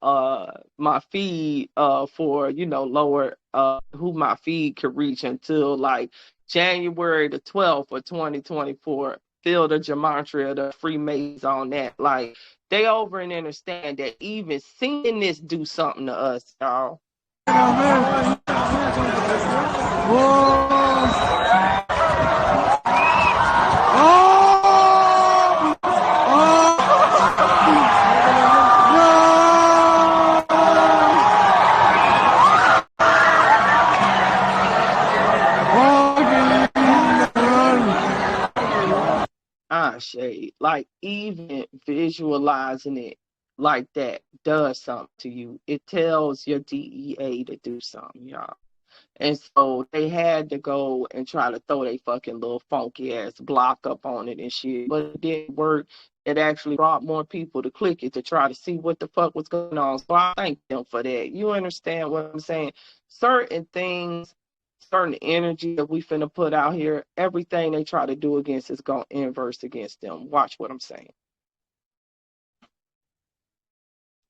feed for lower who my feed could reach until like January the 12th of 2024. Feel the gematria, the Freemasons on that. Like they over and understand that even seeing this do something to us, y'all. Shade, like even visualizing it like that does something to you. It tells your DEA to do something, y'all. And so they had to go and try to throw their fucking little funky ass block up on it and shit, but it didn't work. It actually brought more people to click it to try to see what the fuck was going on. So I thank them for that. You understand what I'm saying? Certain things, certain energy that we finna put out here, everything they try to do against is going to inverse against them. Watch what I'm saying.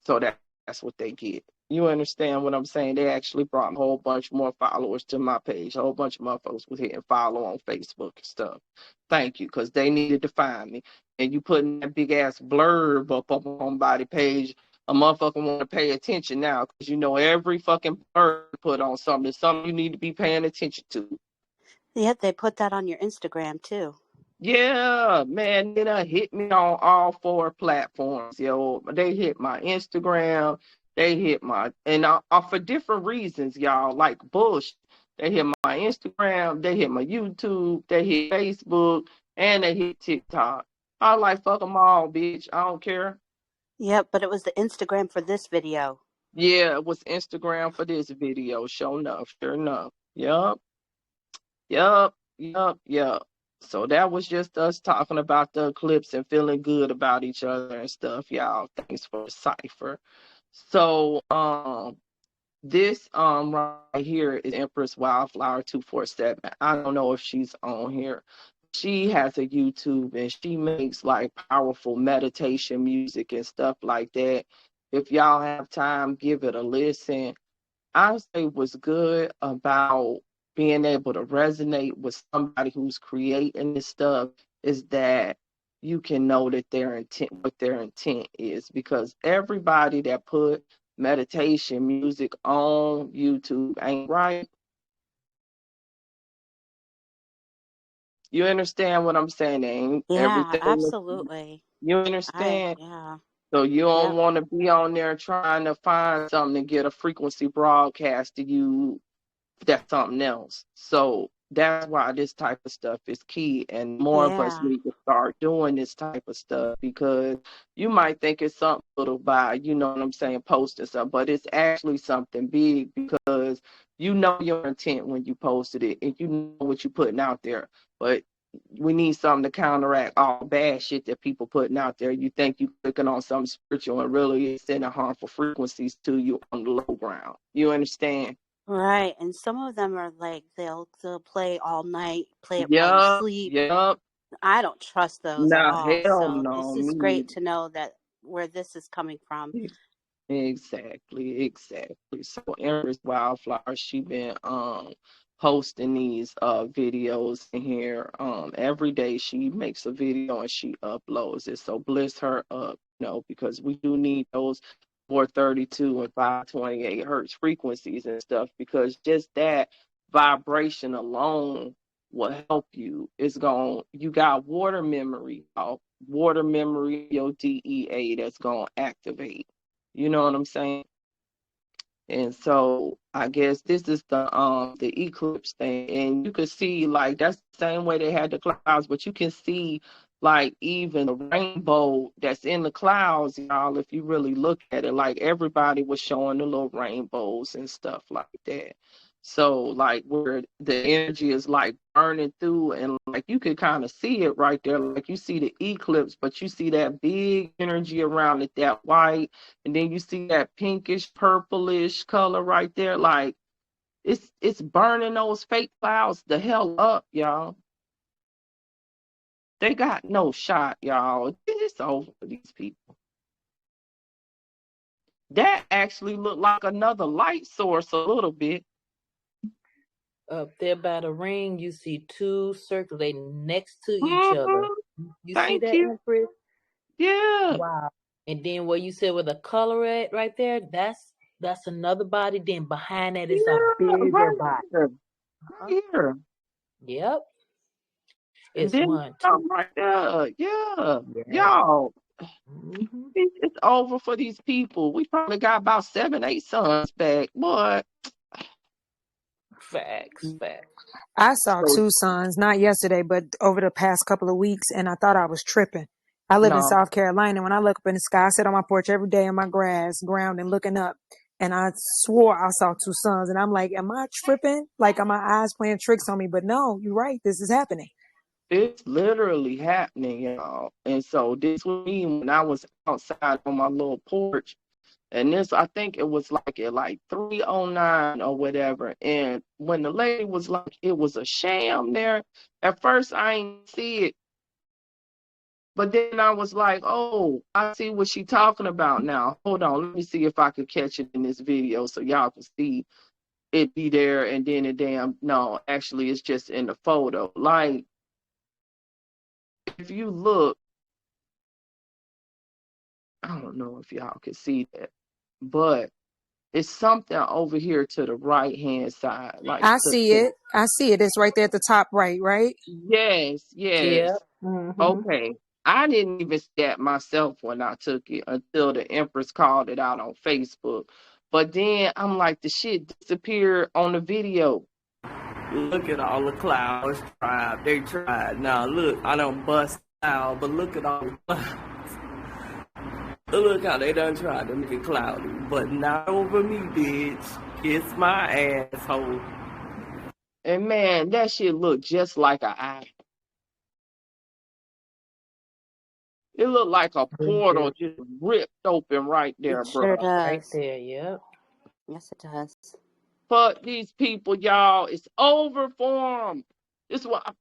So that's what they get. You understand what I'm saying? They actually brought a whole bunch more followers to my page. A whole bunch of motherfuckers was hitting follow on Facebook and stuff. Thank you, because they needed to find me. And you putting that big ass blurb up on somebody's page, a motherfucker want to pay attention now, because every fucking blurb put on something you need to be paying attention to. Yeah, they put that on your Instagram too. Yeah, man, they done hit me on all 4 platforms, yo. They hit my Instagram, they hit my, and for different reasons, y'all, like bullshit. They hit my Instagram, they hit my YouTube, they hit Facebook, and they hit TikTok. I like, fuck them all, bitch. I don't care. Yeah, but it was the Instagram for this video. Yeah, it was Instagram for this video, sure enough. Yup. So that was just us talking about the eclipse and feeling good about each other and stuff, y'all. Thanks for the cipher. So this right here is Empress Wildflower 247. I don't know if she's on here. She has a YouTube and she makes like powerful meditation music and stuff like that. If y'all have time, give it a listen. I say what's good about being able to resonate with somebody who's creating this stuff is that you can know that what their intent is, because everybody that put meditation music on YouTube ain't right. You understand what I'm saying? Ain't everything absolutely. You understand? Yeah. So you don't want to be on there trying to find something to get a frequency broadcast to you. That's something else. So that's why this type of stuff is key, and more of us need to start doing this type of stuff, because you might think it's something little by, you know what I'm saying, posting something, but it's actually something big, because you know your intent when you posted it and you know what you're putting out there. But we need something to counteract all bad shit that people putting out there. You think you clicking on something spiritual and really it's sending harmful frequencies to you on the low ground. You understand? Right. And some of them are like they'll play all night, play it while you Yup, sleep. yup. I don't trust those at Nah, all. hell So no, this is me great neither. to know that where this is coming from. Exactly. So Empress Wildflower, she been posting these videos in here. Every day she makes a video and she uploads it. So bless her up, because we do need those 432 and 528 hertz frequencies and stuff, because just that vibration alone will help you. You got water memory, your DEA that's gonna activate. You know what I'm saying? And so I guess this is the eclipse thing. And you can see like that's the same way they had the clouds, but you can see like even the rainbow that's in the clouds, y'all, if you really look at it, like everybody was showing the little rainbows and stuff like that. So like where the energy is like burning through, and like you could kind of see it right there. Like you see the eclipse, but you see that big energy around it, that white, and then you see that pinkish, purplish color right there. Like it's burning those fake clouds the hell up, y'all. They got no shot, y'all. It's over for these people. That actually looked like another light source a little bit. Up there by the ring, you see two circulating next to each other. You see Thank that, you. Empress? Yeah. Wow. And then what you said with the color at right there, that's another body. Then behind that is a bigger right body. here. Right here. Yep. And It's then one, come two. right there. Yeah. Yes. Y'all, Mm-hmm. it's over for these people. We probably got about 7, 8 sons back. Boy. Facts. I saw So, 2 suns, not yesterday, but over the past couple of weeks, and I thought I was tripping. I live in no. South Carolina. When I look up in the sky, I sit on my porch every day on my grass ground and looking up, and I swore I saw 2 suns, and I'm like, am I tripping? Like, are my eyes playing tricks on me? But no, you're right. This is happening. It's literally happening, y'all. And so this was me when I was outside on my little porch. And this, I think it was like at like 3:09 or whatever. And when the lady was like, it was a sham there. At first, I didn't see it. But then I was like, oh, I see what she's talking about now. Hold on, let me see if I could catch it in this video so y'all can see it be there. And then no, actually, it's just in the photo. Like, if you look, I don't know if y'all can see that, but it's something over here to the right hand side. Like I see it. I see it. It's right there at the top right? yes. Yeah. Mm-hmm. Okay. I didn't even see that myself when I took it until the Empress called it out on Facebook. But then I'm like, the shit disappeared on the video. Look at all the clouds tried. They tried. Now look, I don't bust out, but look at all the clouds. Look how they done tried to make it cloudy. But not over me, bitch. Kiss my asshole. And man, that shit looked just like an eye. It looked like a portal just ripped open right there, It sure bro. does. Right there, yep. Yes, it does. Fuck these people, y'all. It's over for them. This is what,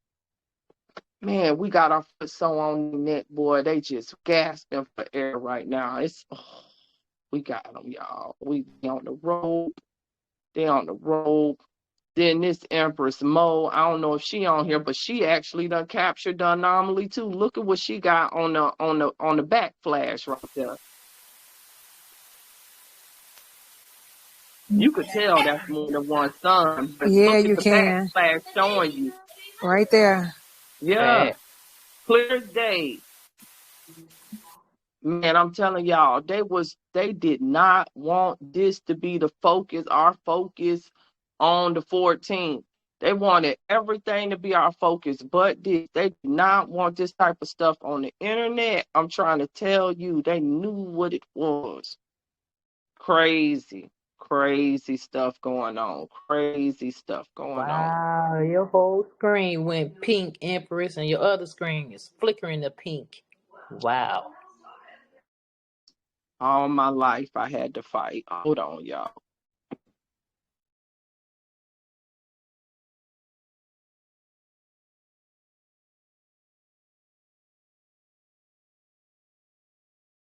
man, we got our foot so on the neck, boy. They just gasping for air right now. We got them, y'all. We on the road. They on the road. Then this Empress Mo, I don't know if she on here, but she actually done captured the anomaly too. Look at what she got on the back flash right there. You could tell that's more than one sun, but Yeah, look at you the can. back flash showing you. Right there. Yeah, clear as day. Man, I'm telling y'all, they did not want this to be the focus, our focus on the 14th. They wanted everything to be our focus, but this. They did not want this type of stuff on the internet. I'm trying to tell you, they knew what it was. Crazy stuff going on. Crazy stuff going on. Wow, your whole screen went pink, Empress, and your other screen is flickering the pink. Wow. All my life I had to fight. Hold on, y'all.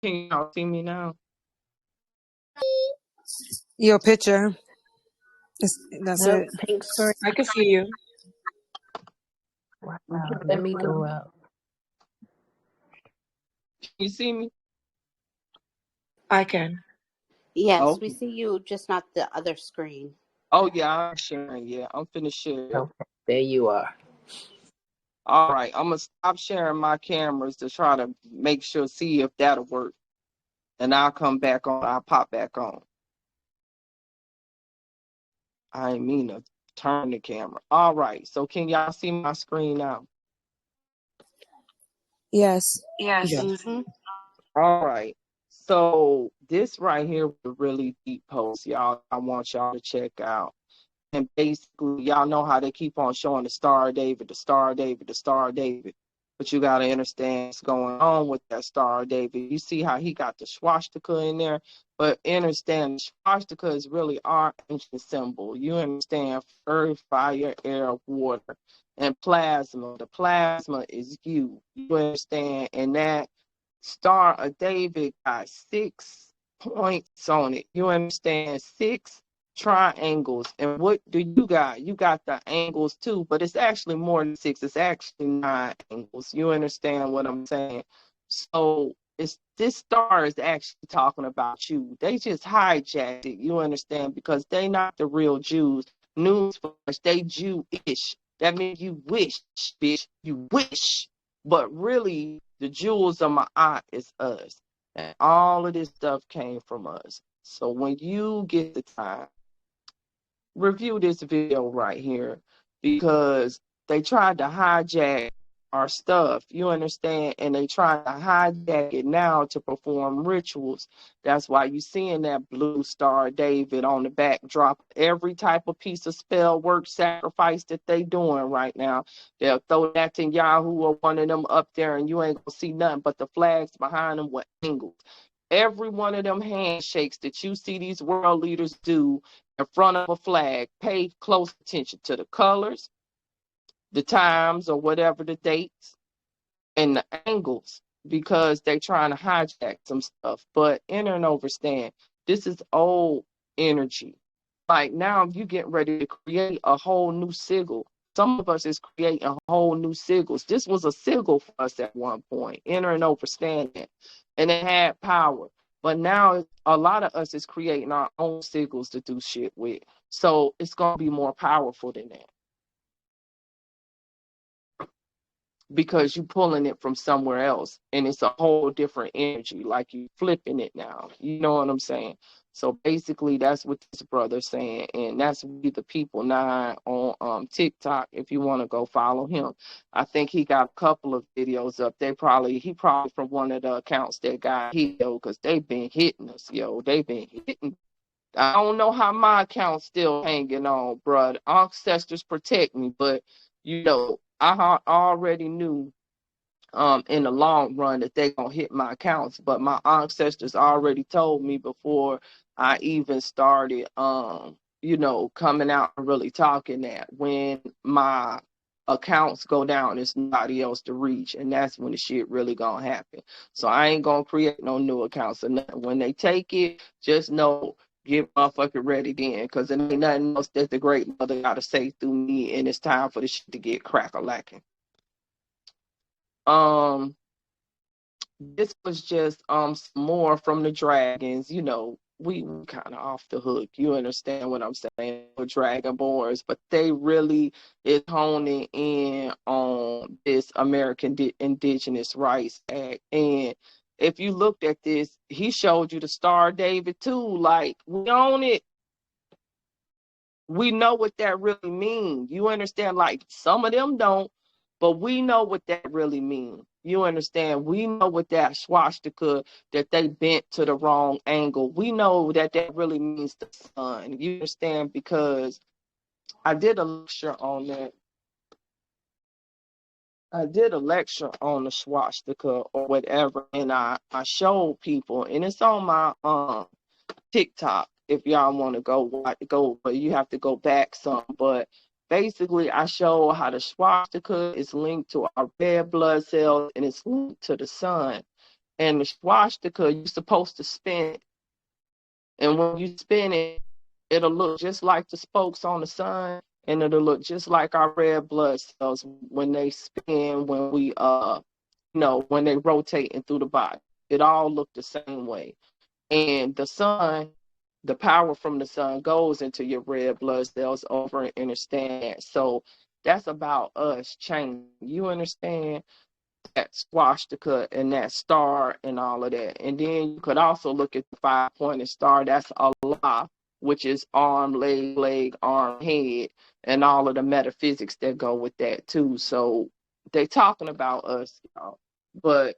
Can y'all see me now? Your picture. That's Nope, it. pink screen. I can see you. Wow, Okay. let me go out. You see me? I can. Yes, Oh. we see you, just not the other screen. Oh yeah, I'm sharing. Yeah, I'm finna share. Okay, there you are. All right, I'm gonna stop sharing my cameras to try to make sure, see if that'll work, and I'll come back on. I'll pop back on. I ain't mean to turn the camera. All right, so can y'all see my screen now? Yes. Yeah. Mm-hmm. All right. So this right here was a really deep post, y'all. I want y'all to check out. And basically, y'all know how they keep on showing the Star of David, the Star of David, the Star of David. But you got to understand what's going on with that Star of David. You see how he got the swastika in there, but understand the swastika is really our ancient symbol. You understand earth, fire, air, water, and plasma. The plasma is you. You understand? And that Star of David got 6 points on it. You understand? 6 triangles. And what do you got? You got the angles too, but it's actually more than 6. It's actually 9 angles. You understand what I'm saying? So this star is actually talking about you. They just hijacked it. You understand? Because they not the real Jews. Newsflash, they Jewish. That means you wish, bitch. You wish. But really, the jewels of my eye is us. And all of this stuff came from us. So when you get the time, review this video right here, because they tried to hijack our stuff, you understand, and they tried to hijack it now to perform rituals. That's why you seeing that blue Star David on the backdrop. Every type of piece of spell work sacrifice that they doing right now, they'll throw Netanyahu or one of them up there, and you ain't gonna see nothing but the flags behind them with angles. Every one of them handshakes that you see these world leaders do in front of a flag, pay close attention to the colors, the times, or whatever the dates, and the angles, because they're trying to hijack some stuff. But enter and understand, this is old energy. Like now, you get ready to create a whole new sigil. Some of us is creating whole new sigils. This was a sigil for us at one point. Enter and understand that. And it had power. But now a lot of us is creating our own sigils to do shit with. So it's going to be more powerful than that, because you pulling it from somewhere else, and it's a whole different energy, like you flipping it now. You know what I'm saying? So basically that's what this brother's saying, and that's We the People 9 on TikTok if you want to go follow him. I think he got a couple of videos up. He probably from one of the accounts that got hit, because they've been hitting us, they've been hitting. I don't know how my account's still hanging on, bruh. Ancestors protect me, but I already knew in the long run that they gonna hit my accounts. But my ancestors already told me before I even started coming out and really talking, that when my accounts go down, there's nobody else to reach, and that's when the shit really gonna happen. So I ain't gonna create no new accounts or nothing. When they take it, just know, get motherfucking ready then, because there ain't nothing else that the great mother gotta say through me, and it's time for the shit to get crack-a-lacking. This was just some more from the dragons. We kind of off the hook. You understand what I'm saying? With Dragonborns, but they really is honing in on this American Indigenous Rights Act. And if you looked at this, he showed you the Star David too. Like, we own it. We know what that really means. You understand? Like, some of them don't, but we know what that really means. You understand? We know what that swastika that they bent to the wrong angle. We know that really means the sun. You understand? Because I did a lecture on that. I did a lecture on the swastika or whatever, and I showed people, and it's on my TikTok. If y'all want to go, but you have to go back some. But basically, I show how the swastika is linked to our red blood cells, and it's linked to the sun. And the swastika, you're supposed to spin it. And when you spin it, it'll look just like the spokes on the sun, and it'll look just like our red blood cells when they spin, when we when they rotating through the body. It all look the same way. And the sun, the power from the sun goes into your red blood cells over and understand that. So that's about us changing. You understand? That swastika and that star and all of that. And then you could also look at the 5-pointed star. That's Allah, which is arm, leg, arm, head, and all of the metaphysics that go with that too. So they talking about us, y'all. But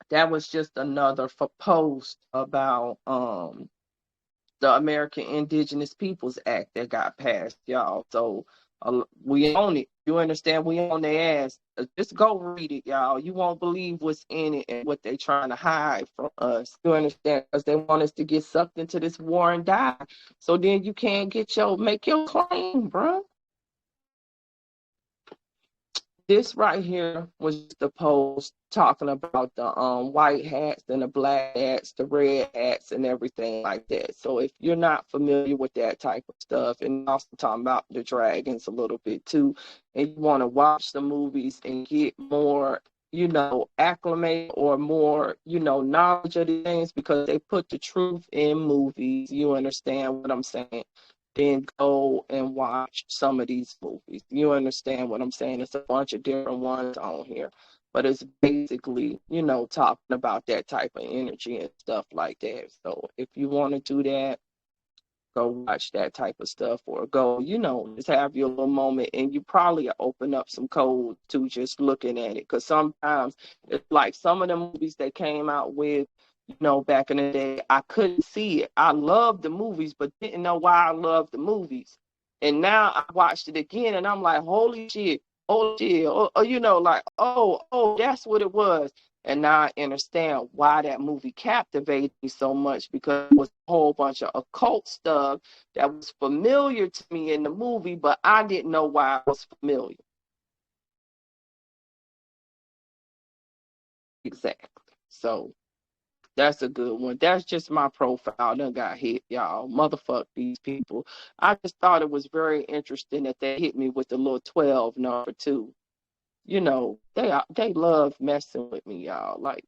that was just another post about the American Indigenous Peoples Act that got passed, y'all. So we own it. You understand? We own their ass. Just go read it, y'all. You won't believe what's in it and what they trying to hide from us. You understand? Because they want us to get sucked into this war and die. So then you can't make your claim, bro. This right here was the post talking about the white hats and the black hats, the red hats, and everything like that. So if you're not familiar with that type of stuff, and also talking about the dragons a little bit too, and you want to watch the movies and get more, acclimate or more, knowledge of the things, because they put the truth in movies. You understand what I'm saying? Then go and watch some of these movies. You understand what I'm saying? It's a bunch of different ones on here, but it's basically, talking about that type of energy and stuff like that. So if you want to do that, go watch that type of stuff, or go, just have your little moment, and you probably open up some code to just looking at it. Because sometimes it's like some of the movies they came out with, back in the day, I couldn't see it. I loved the movies, but didn't know why I loved the movies. And now I watched it again, and I'm like, holy shit, oh, that's what it was. And now I understand why that movie captivated me so much, because it was a whole bunch of occult stuff that was familiar to me in the movie, but I didn't know why it was familiar. Exactly. So that's a good one. That's just my profile. Done got hit, y'all. Motherfuck these people. I just thought it was very interesting that they hit me with the little 12 number 2. They love messing with me, y'all. Like,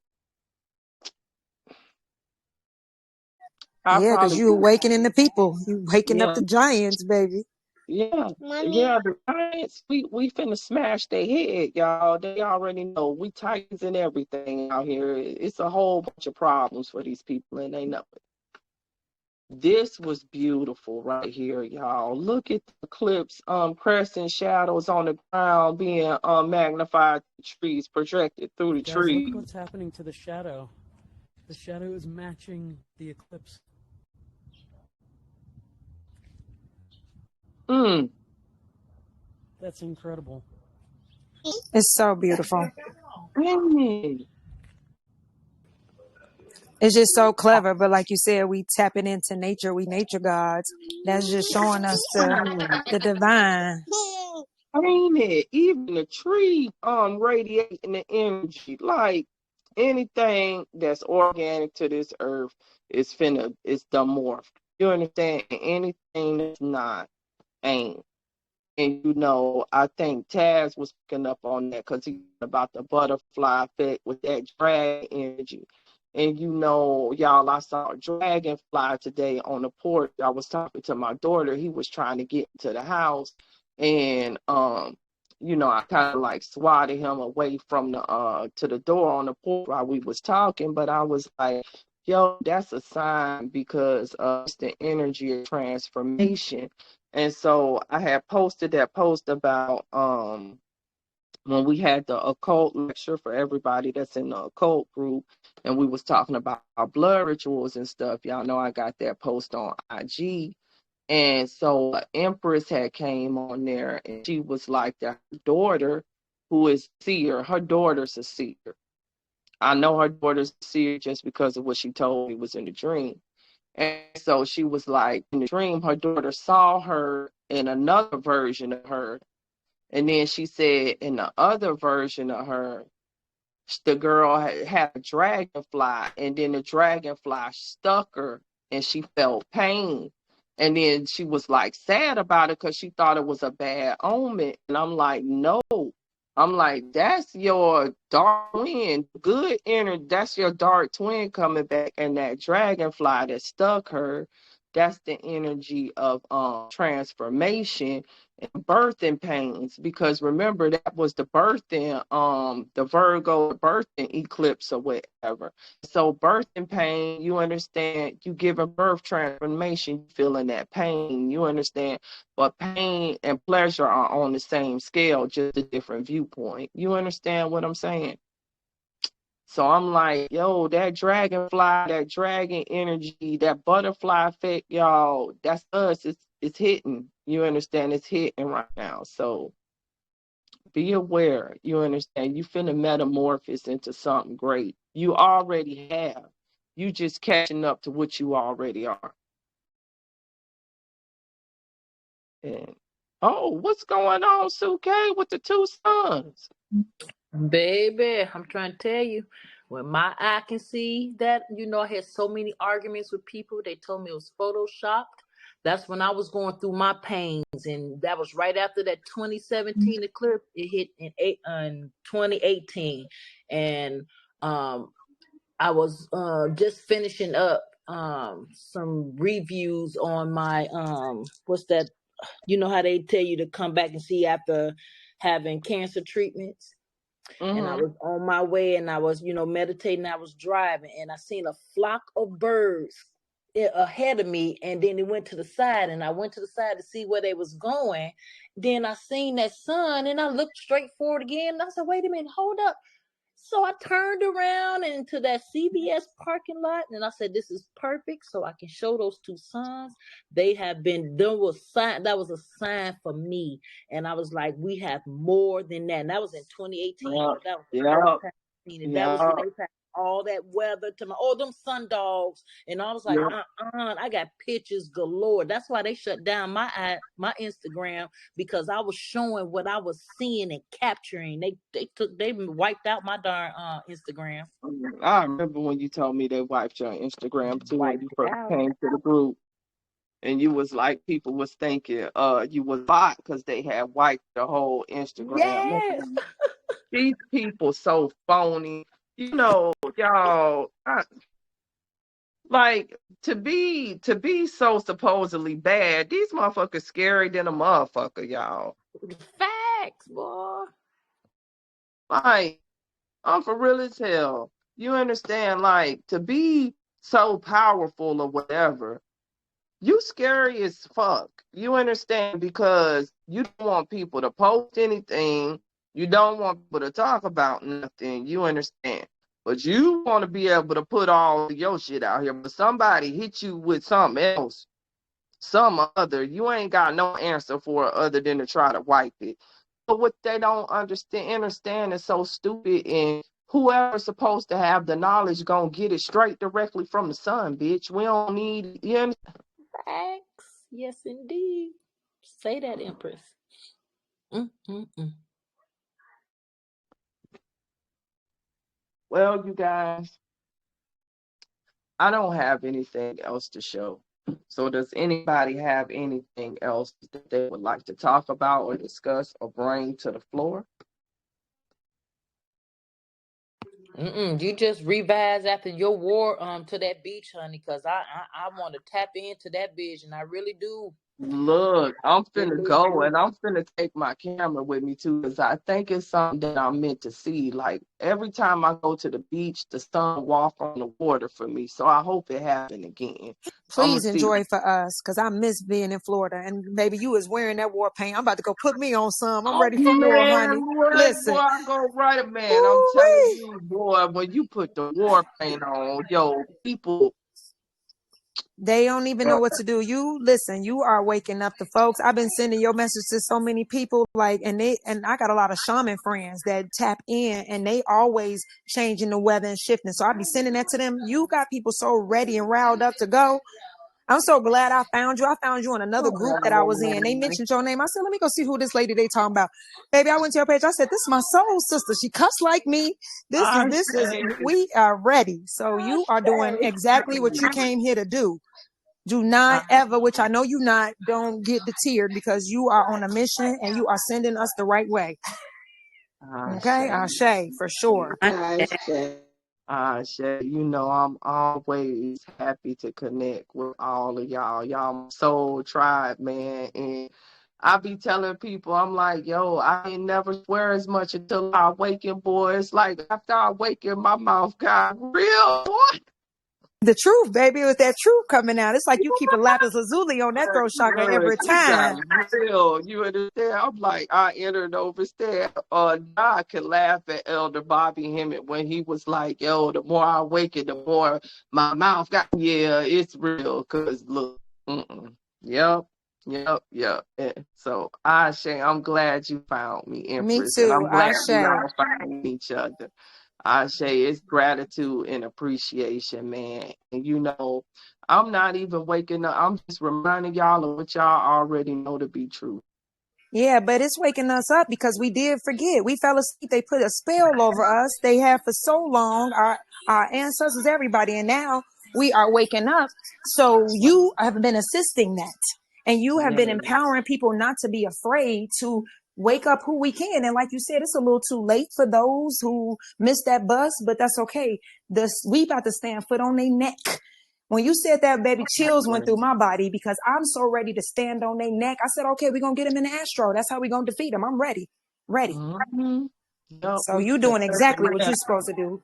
Yeah, because you awakening the people. You waking up the giants, baby. Yeah, the Giants, we finna smash their head, y'all. They already know we Titans and everything out here. It's a whole bunch of problems for these people, and they know it. This was beautiful right here, y'all. Look at the eclipse, crescent shadows on the ground being magnified, trees projected through the trees. Look what's happening to the shadow. The shadow is matching the eclipse. That's incredible. It's so beautiful. It's just so clever. But like you said, we tapping into nature. We nature gods. That's just showing us the divine. Ain't it? Even the tree radiating the energy. Like, anything that's organic to this earth is dimorphed. You understand? Anything that's not ain't. And I think Taz was picking up on that, because he about the butterfly effect with that dragon energy. And y'all, I saw a dragonfly today on the porch. I was talking to my daughter. He was trying to get into the house, and I kind of like swatted him away from to the door on the porch while we was talking. But I was like, yo, that's a sign, because it's the energy of transformation. And so I had posted that post about when we had the occult lecture for everybody that's in the occult group, and we was talking about our blood rituals and stuff. Y'all know I got that post on IG. And so Empress had came on there, and she was like, her daughter, who is seer, her daughter's a seer. I know her daughter's a seer just because of what she told me was in the dream. And so she was like, in the dream, her daughter saw her in another version of her. And then she said in the other version of her, the girl had a dragonfly, and then the dragonfly stuck her, and she felt pain. And then she was like sad about it because she thought it was a bad omen. And I'm like, no. I'm like, that's your dark twin, good energy. That's your dark twin coming back, and that dragonfly that stuck her, that's the energy of transformation and birthing pains. Because remember, that was the birthing, the Virgo birthing eclipse or whatever. So birthing pain, you understand, you giving birth transformation, feeling that pain, you understand. But pain and pleasure are on the same scale, just a different viewpoint. You understand what I'm saying? So I'm like, yo, that dragonfly, that dragon energy, that butterfly effect, y'all, that's us. It's hitting. You understand? It's hitting right now. So be aware. You understand? You finna metamorphose into something great. You already have. You just catching up to what you already are. And what's going on, Suke, with the two sons? Baby, I'm trying to tell you, when my eye can see that, I had so many arguments with people. They told me it was photoshopped. That's when I was going through my pains, and that was right after that 2017 eclipse. It hit in 2018, and I was just finishing up some reviews on my what's that? You know how they tell you to come back and see after having cancer treatments. And I was on my way, and I was, meditating. I was driving, and I seen a flock of birds ahead of me, and then it went to the side, and I went to the side to see where they was going. Then I seen that sun, and I looked straight forward again, and I said, wait a minute, hold up. So I turned around into that CVS parking lot, and I said, this is perfect, so I can show those two sons. That was a sign for me. And I was like, we have more than that. And that was in 2018. Yeah. That was the first time I seen it. That was when they had all that weather to them sun dogs. And I was like, I got pictures galore. That's why they shut down my Instagram, because I was showing what I was seeing and capturing. They wiped out my darn Instagram. I remember when you told me they wiped your Instagram too when you first came to the group. And you was like, people was thinking you was bot because they had wiped the whole Instagram. Yes. These people so phony. Y'all, like to be so supposedly bad, these motherfuckers scary than a motherfucker, y'all. Facts, boy. Like, I'm for real as hell. You understand, like, to be so powerful or whatever, you scary as fuck. You understand? Because you don't want people to post anything. You don't want people to talk about nothing. You understand? But you want to be able to put all your shit out here. But somebody hit you with something else, some other, you ain't got no answer for it other than to try to wipe it. But what they don't understand is so stupid, and whoever's supposed to have the knowledge gonna get it straight directly from the sun, bitch. We don't need Facts. Yes, indeed. Say that, Empress. Well, you guys, I don't have anything else to show. So does anybody have anything else that they would like to talk about or discuss or bring to the floor? You just revise after your war to that beach, honey, because I want to tap into that vision. I really do. Look, I'm finna go, and I'm finna take my camera with me too, because I think it's something that I'm meant to see. Like, every time I go to the beach, the sun walk on the water for me. So I hope it happen again. Please enjoy for us, because I miss being in Florida. And baby, you was wearing that war paint. I'm about to go put me on some. I'm ready for more, honey. Listen. Boy, I go right, man. I'm telling you, boy, when you put the war paint on, yo, people, they don't even know what to do. You listen, you are waking up the folks. I've been sending your message to so many people, and I got a lot of shaman friends that tap in, and they always changing the weather and shifting. So I'll be sending that to them. You got people so ready and riled up to go. I'm so glad I found you. I found you in another group that I was in. They mentioned your name. I said, let me go see who this lady they talking about. Baby, I went to your page. I said, this is my soul sister. She cussed like me. We are ready. So you are doing exactly what you came here to do. Do not ever, which I know you not, don't get deterred because you are on a mission and you are sending us the right way. Okay, Ashe, for sure. Ashe, you know I'm always happy to connect with all of y'all. Y'all my soul tribe, man. And I be telling people, I'm like, yo, I ain't never swear as much until I awaken, boy. It's like after I awaken, my mouth got real, boy. The truth, baby, it was that truth coming out. It's like you keep a lapis lazuli on that throat chakra every time. Real, you understand? I'm like, I entered overstand. I could laugh at Elder Bobby Hemmett when he was like, yo, the more I awaken, the more my mouth got, yeah, it's real. Cause look, yep. So Ashe, I'm glad you found me, Empress. Me too, and I'm glad Ashe. we all found each other. Ashe, it's gratitude and appreciation, man. And you know, I'm not even waking up. I'm just reminding y'all of what y'all already know to be true. Yeah, but it's waking us up because we did forget. We fell asleep. They put a spell over us. They have for so long, our ancestors, everybody. And now we are waking up. So you have been assisting that. And you have been empowering people not to be afraid to wake up who we can. And like you said, it's a little too late for those who missed that bus, but that's okay. We about to stand foot on their neck. When you said that, baby, chills went through my body because I'm so ready to stand on their neck. I said, okay, we're going to get him in the Astro. That's how we're going to defeat him. I'm ready. Mm-hmm. Yep, so you doing exactly what you're supposed to do.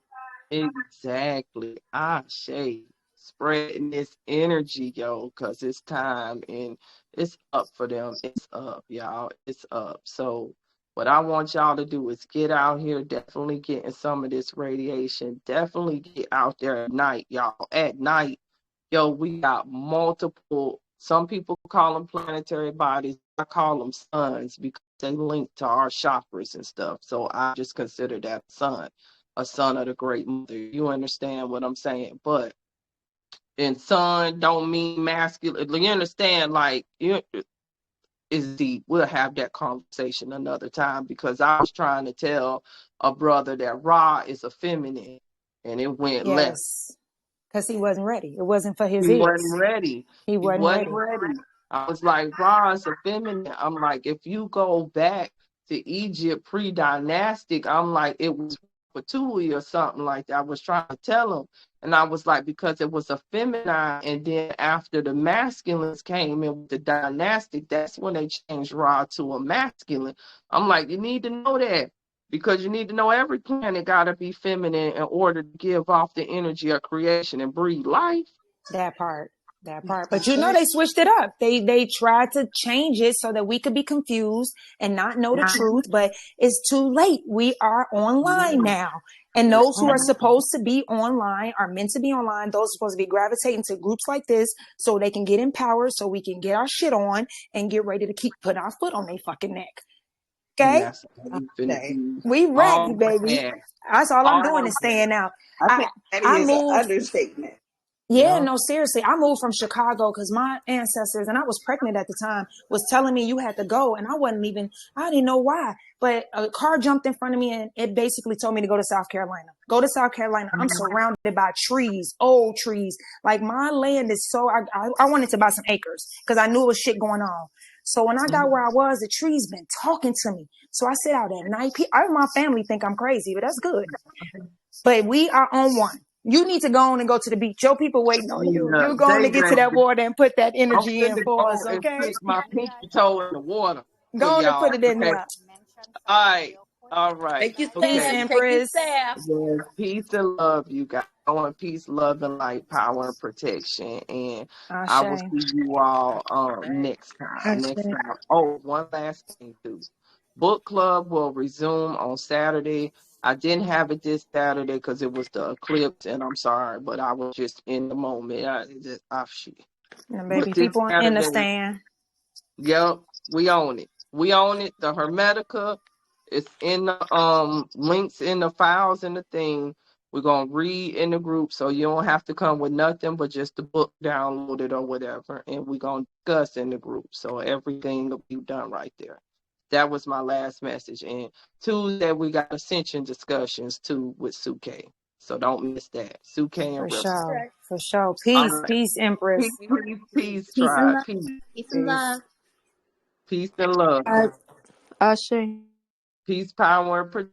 Exactly. Ashe. Spreading this energy, yo, because it's time and it's up for them. It's up, y'all. It's up. So what I want y'all to do is get out here, definitely getting some of this radiation. Definitely get out there at night, y'all. At night, yo, we got multiple, some people call them planetary bodies. I call them suns because they link to our chakras and stuff. So I just consider that sun, a son of the great mother. You understand what I'm saying? But and sun don't mean masculine. You understand? Like, it's deep. We'll have that conversation another time because I was trying to tell a brother that Ra is a feminine, and it went left. Because he wasn't ready. It wasn't for his He ears. wasn't ready. He wasn't ready. I was like, Ra is a feminine. I'm like, if you go back to Egypt pre-dynastic, I'm like, it was Patui or something like that. I was trying to tell him. And I was like, because it was a feminine, and then after the masculines came in with the dynastic, that's when they changed Ra to a masculine. I'm like, you need to know that. Because you need to know every planet got to be feminine in order to give off the energy of creation and breathe life. That part. But you know, they switched it up. They tried to change it so that we could be confused and not know the truth, but it's too late. We are online now. And those who are supposed to be online are meant to be online. Those supposed to be gravitating to groups like this so they can get empowered, so we can get our shit on and get ready to keep putting our foot on their fucking neck. Okay? We ready, baby. That's all I'm doing is staying out. I think that is an understatement. Yeah, no, seriously. I moved from Chicago because my ancestors, and I was pregnant at the time, was telling me you had to go. And I didn't know why. But a car jumped in front of me and it basically told me to go to South Carolina. Go to South Carolina. I'm surrounded by trees, old trees. Like my land is so, I wanted to buy some acres because I knew it was shit going on. So when I got where I was, the trees been talking to me. So I sit out at night. My family think I'm crazy, but that's good. But we are on one. You need to go on and go to the beach. Your people waiting on you. You're going to get to that water and put that energy in for us, okay? Stick my pinky toe in the water. Go on and put it in there. All right. Take your Peace, Empress. Yes, peace and love, you guys. I want peace, love, and light, power, and protection. And I will see you all next time. Oh, one last thing, too. Book club will resume on Saturday. I didn't have it this Saturday because it was the eclipse, and I'm sorry, but I was just in the moment. Shit. Baby, people understand. Yep, we own it. We own it. The Hermetica, it's in the links in the files and the thing. We're going to read in the group, so you don't have to come with nothing but just the book downloaded or whatever. And we're going to discuss in the group. So everything will be done right there. That was my last message. And Tuesday, we got Ascension discussions, too, with Suke. So don't miss that. Suke and For Ripple. sure. For sure. All Peace. right. Peace, Empress. Peace, Peace and tribe. love. Peace. Peace and love. Peace and love. Ashe. Peace, power, and